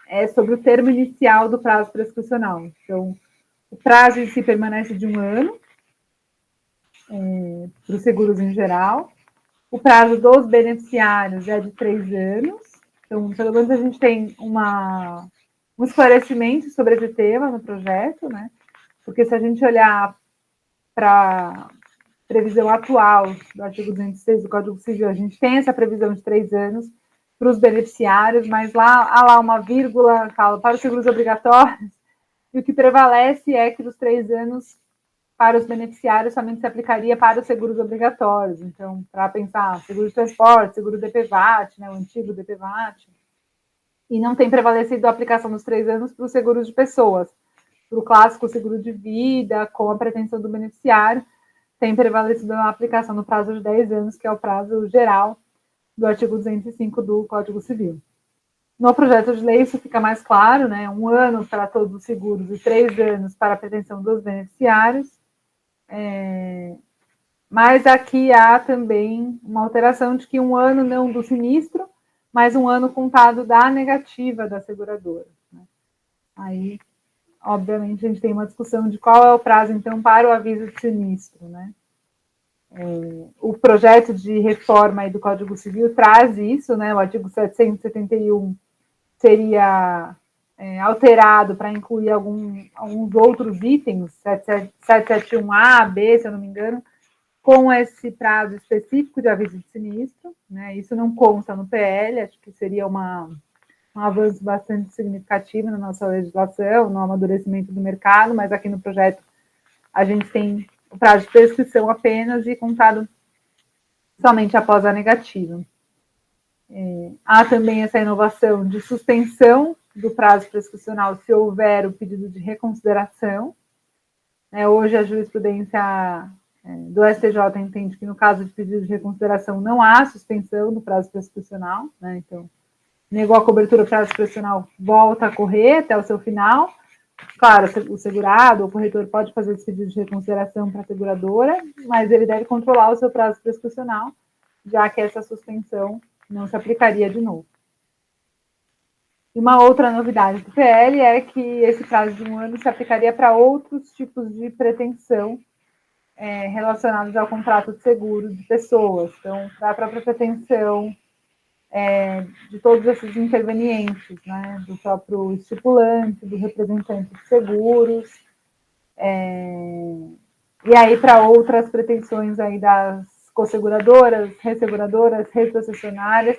é sobre o termo inicial do prazo prescricional. Então, o prazo em si permanece de 1 ano, para os seguros em geral. O prazo dos beneficiários é de 3 anos. Então, pelo menos a gente tem um esclarecimento sobre esse tema no projeto, né? Porque se a gente olhar para a previsão atual do artigo 206 do Código Civil, a gente tem essa previsão de 3 anos para os beneficiários, mas há lá uma vírgula, fala, para os seguros obrigatórios, e o que prevalece é que os 3 anos para os beneficiários somente se aplicaria para os seguros obrigatórios. Então, para pensar, seguro de transporte, seguro DPVAT, né, o antigo DPVAT, e não tem prevalecido a aplicação dos 3 anos para os seguros de pessoas. Para o clássico seguro de vida, com a pretensão do beneficiário, tem prevalecido a aplicação no prazo de 10 anos, que é o prazo geral do artigo 205 do Código Civil. No projeto de lei isso fica mais claro, né? 1 ano para todos os seguros e 3 anos para a pretensão dos beneficiários. Mas aqui há também uma alteração de que 1 ano não do sinistro, mas 1 ano contado da negativa da seguradora, né? Aí, obviamente, a gente tem uma discussão de qual é o prazo, então, para o aviso de sinistro, né? O projeto de reforma aí do Código Civil traz isso, né? O artigo 771 seria alterado para incluir alguns outros itens, 771A, B, se eu não me engano, com esse prazo específico de aviso de sinistro, né? Isso não consta no PL, acho que seria um avanço bastante significativo na nossa legislação, no amadurecimento do mercado, mas aqui no projeto a gente tem o prazo de prescrição apenas e contado somente após a negativa. Há também essa inovação de suspensão do prazo prescricional se houver o pedido de reconsideração. Hoje a jurisprudência do STJ entende que no caso de pedido de reconsideração não há suspensão do prazo prescricional, né? Então, negou a cobertura, o prazo prescricional volta a correr até o seu final. Claro, o segurado, o corretor pode fazer esse pedido de reconsideração para a seguradora, mas ele deve controlar o seu prazo prescricional, já que essa suspensão não se aplicaria de novo. E uma outra novidade do PL é que esse prazo de 1 ano se aplicaria para outros tipos de pretensão relacionados ao contrato de seguro de pessoas. Então, para a própria pretensão de todos esses intervenientes, né, do próprio estipulante, do representante de seguros, e aí para outras pretensões aí das co-seguradoras, resseguradoras, retrocessionárias,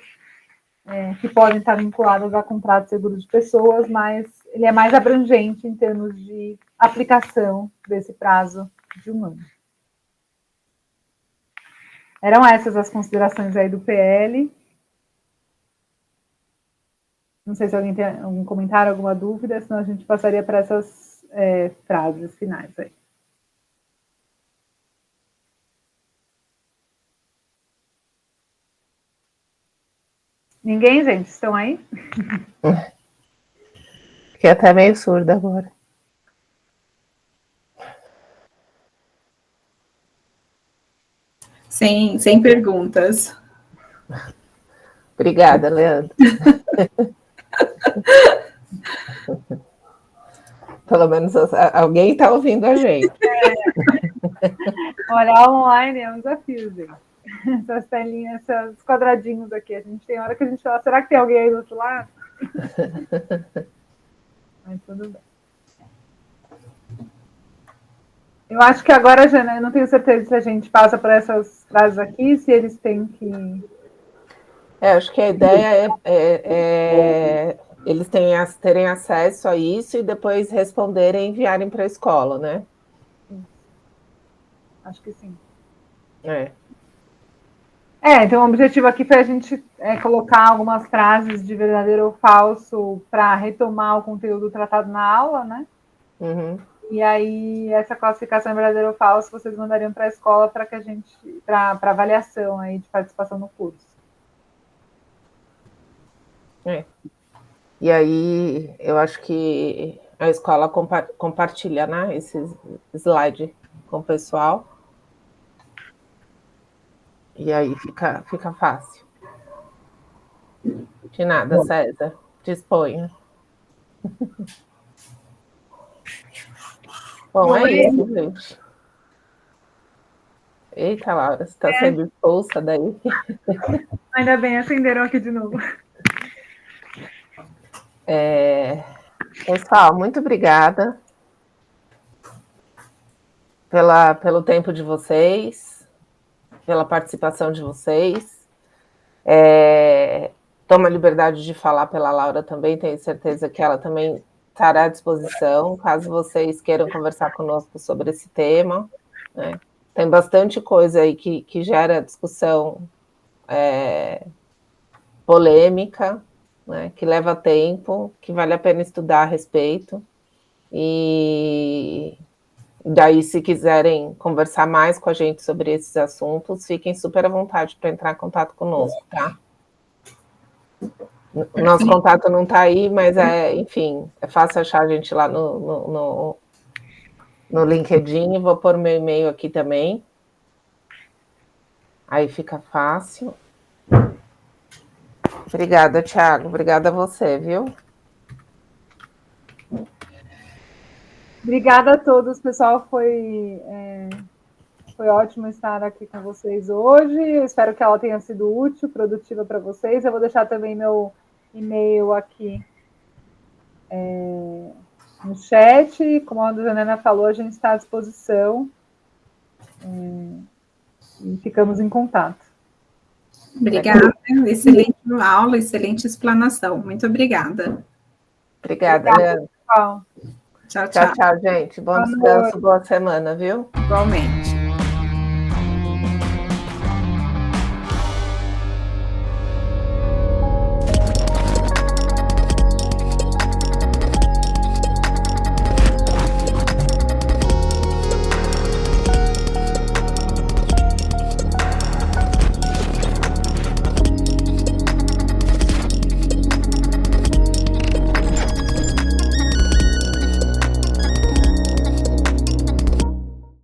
que podem estar vinculadas a contrato de seguro de pessoas, mas ele é mais abrangente em termos de aplicação desse prazo de 1 ano. Eram essas as considerações aí do PL. Não sei se alguém tem algum comentário, alguma dúvida, senão a gente passaria para essas frases finais aí. Ninguém, gente? Estão aí? Fiquei até meio surda agora. Sem perguntas. Obrigada, Leandro. Pelo menos alguém está ouvindo a gente. Olhar online é um desafio, gente. Essas telinhas, esses quadradinhos aqui. A gente tem hora que a gente fala, será que tem alguém aí do outro lado? Mas tudo bem. Eu acho que agora, Jana, eu não tenho certeza se a gente passa por essas frases aqui, se eles têm que... Acho que a ideia é eles terem acesso a isso e depois responderem e enviarem para a escola, né? Acho que sim. Então o objetivo aqui foi a gente colocar algumas frases de verdadeiro ou falso para retomar o conteúdo tratado na aula, né? Uhum. E aí, essa classificação verdadeiro ou falso, vocês mandariam para a escola para que a gente, para avaliação aí de participação no curso. E aí, eu acho que a escola compartilha, né, esse slide com o pessoal. E aí fica fácil. De nada, César. Disponha. Bom, é isso, gente. Eita, Laura, você está sendo expulsa daí. Ainda bem, acenderam aqui de novo. Pessoal, muito obrigada pelo tempo de vocês, pela participação de vocês. Tomo a liberdade de falar pela Laura também, tenho certeza que ela também estará à disposição, caso vocês queiram conversar conosco sobre esse tema, né? Tem bastante coisa aí que gera discussão polêmica, né, que leva tempo, que vale a pena estudar a respeito. E daí, se quiserem conversar mais com a gente sobre esses assuntos, fiquem super à vontade para entrar em contato conosco, tá? O nosso contato não está aí, mas enfim, é fácil achar a gente lá no LinkedIn. Vou pôr meu e-mail aqui também. Aí fica fácil. Obrigada, Thiago. Obrigada a você, viu? Obrigada a todos, pessoal. Foi ótimo estar aqui com vocês hoje. Eu espero que ela tenha sido útil, produtiva para vocês. Eu vou deixar também meu e-mail aqui no chat. Como a Janena falou, a gente está à disposição. E ficamos em contato. Obrigada. Excelente aula, excelente explanação. Muito obrigada. Obrigada, Leandro. Tchau. Tchau, tchau. Tchau, gente. Bom descanso, boa semana, viu? Igualmente.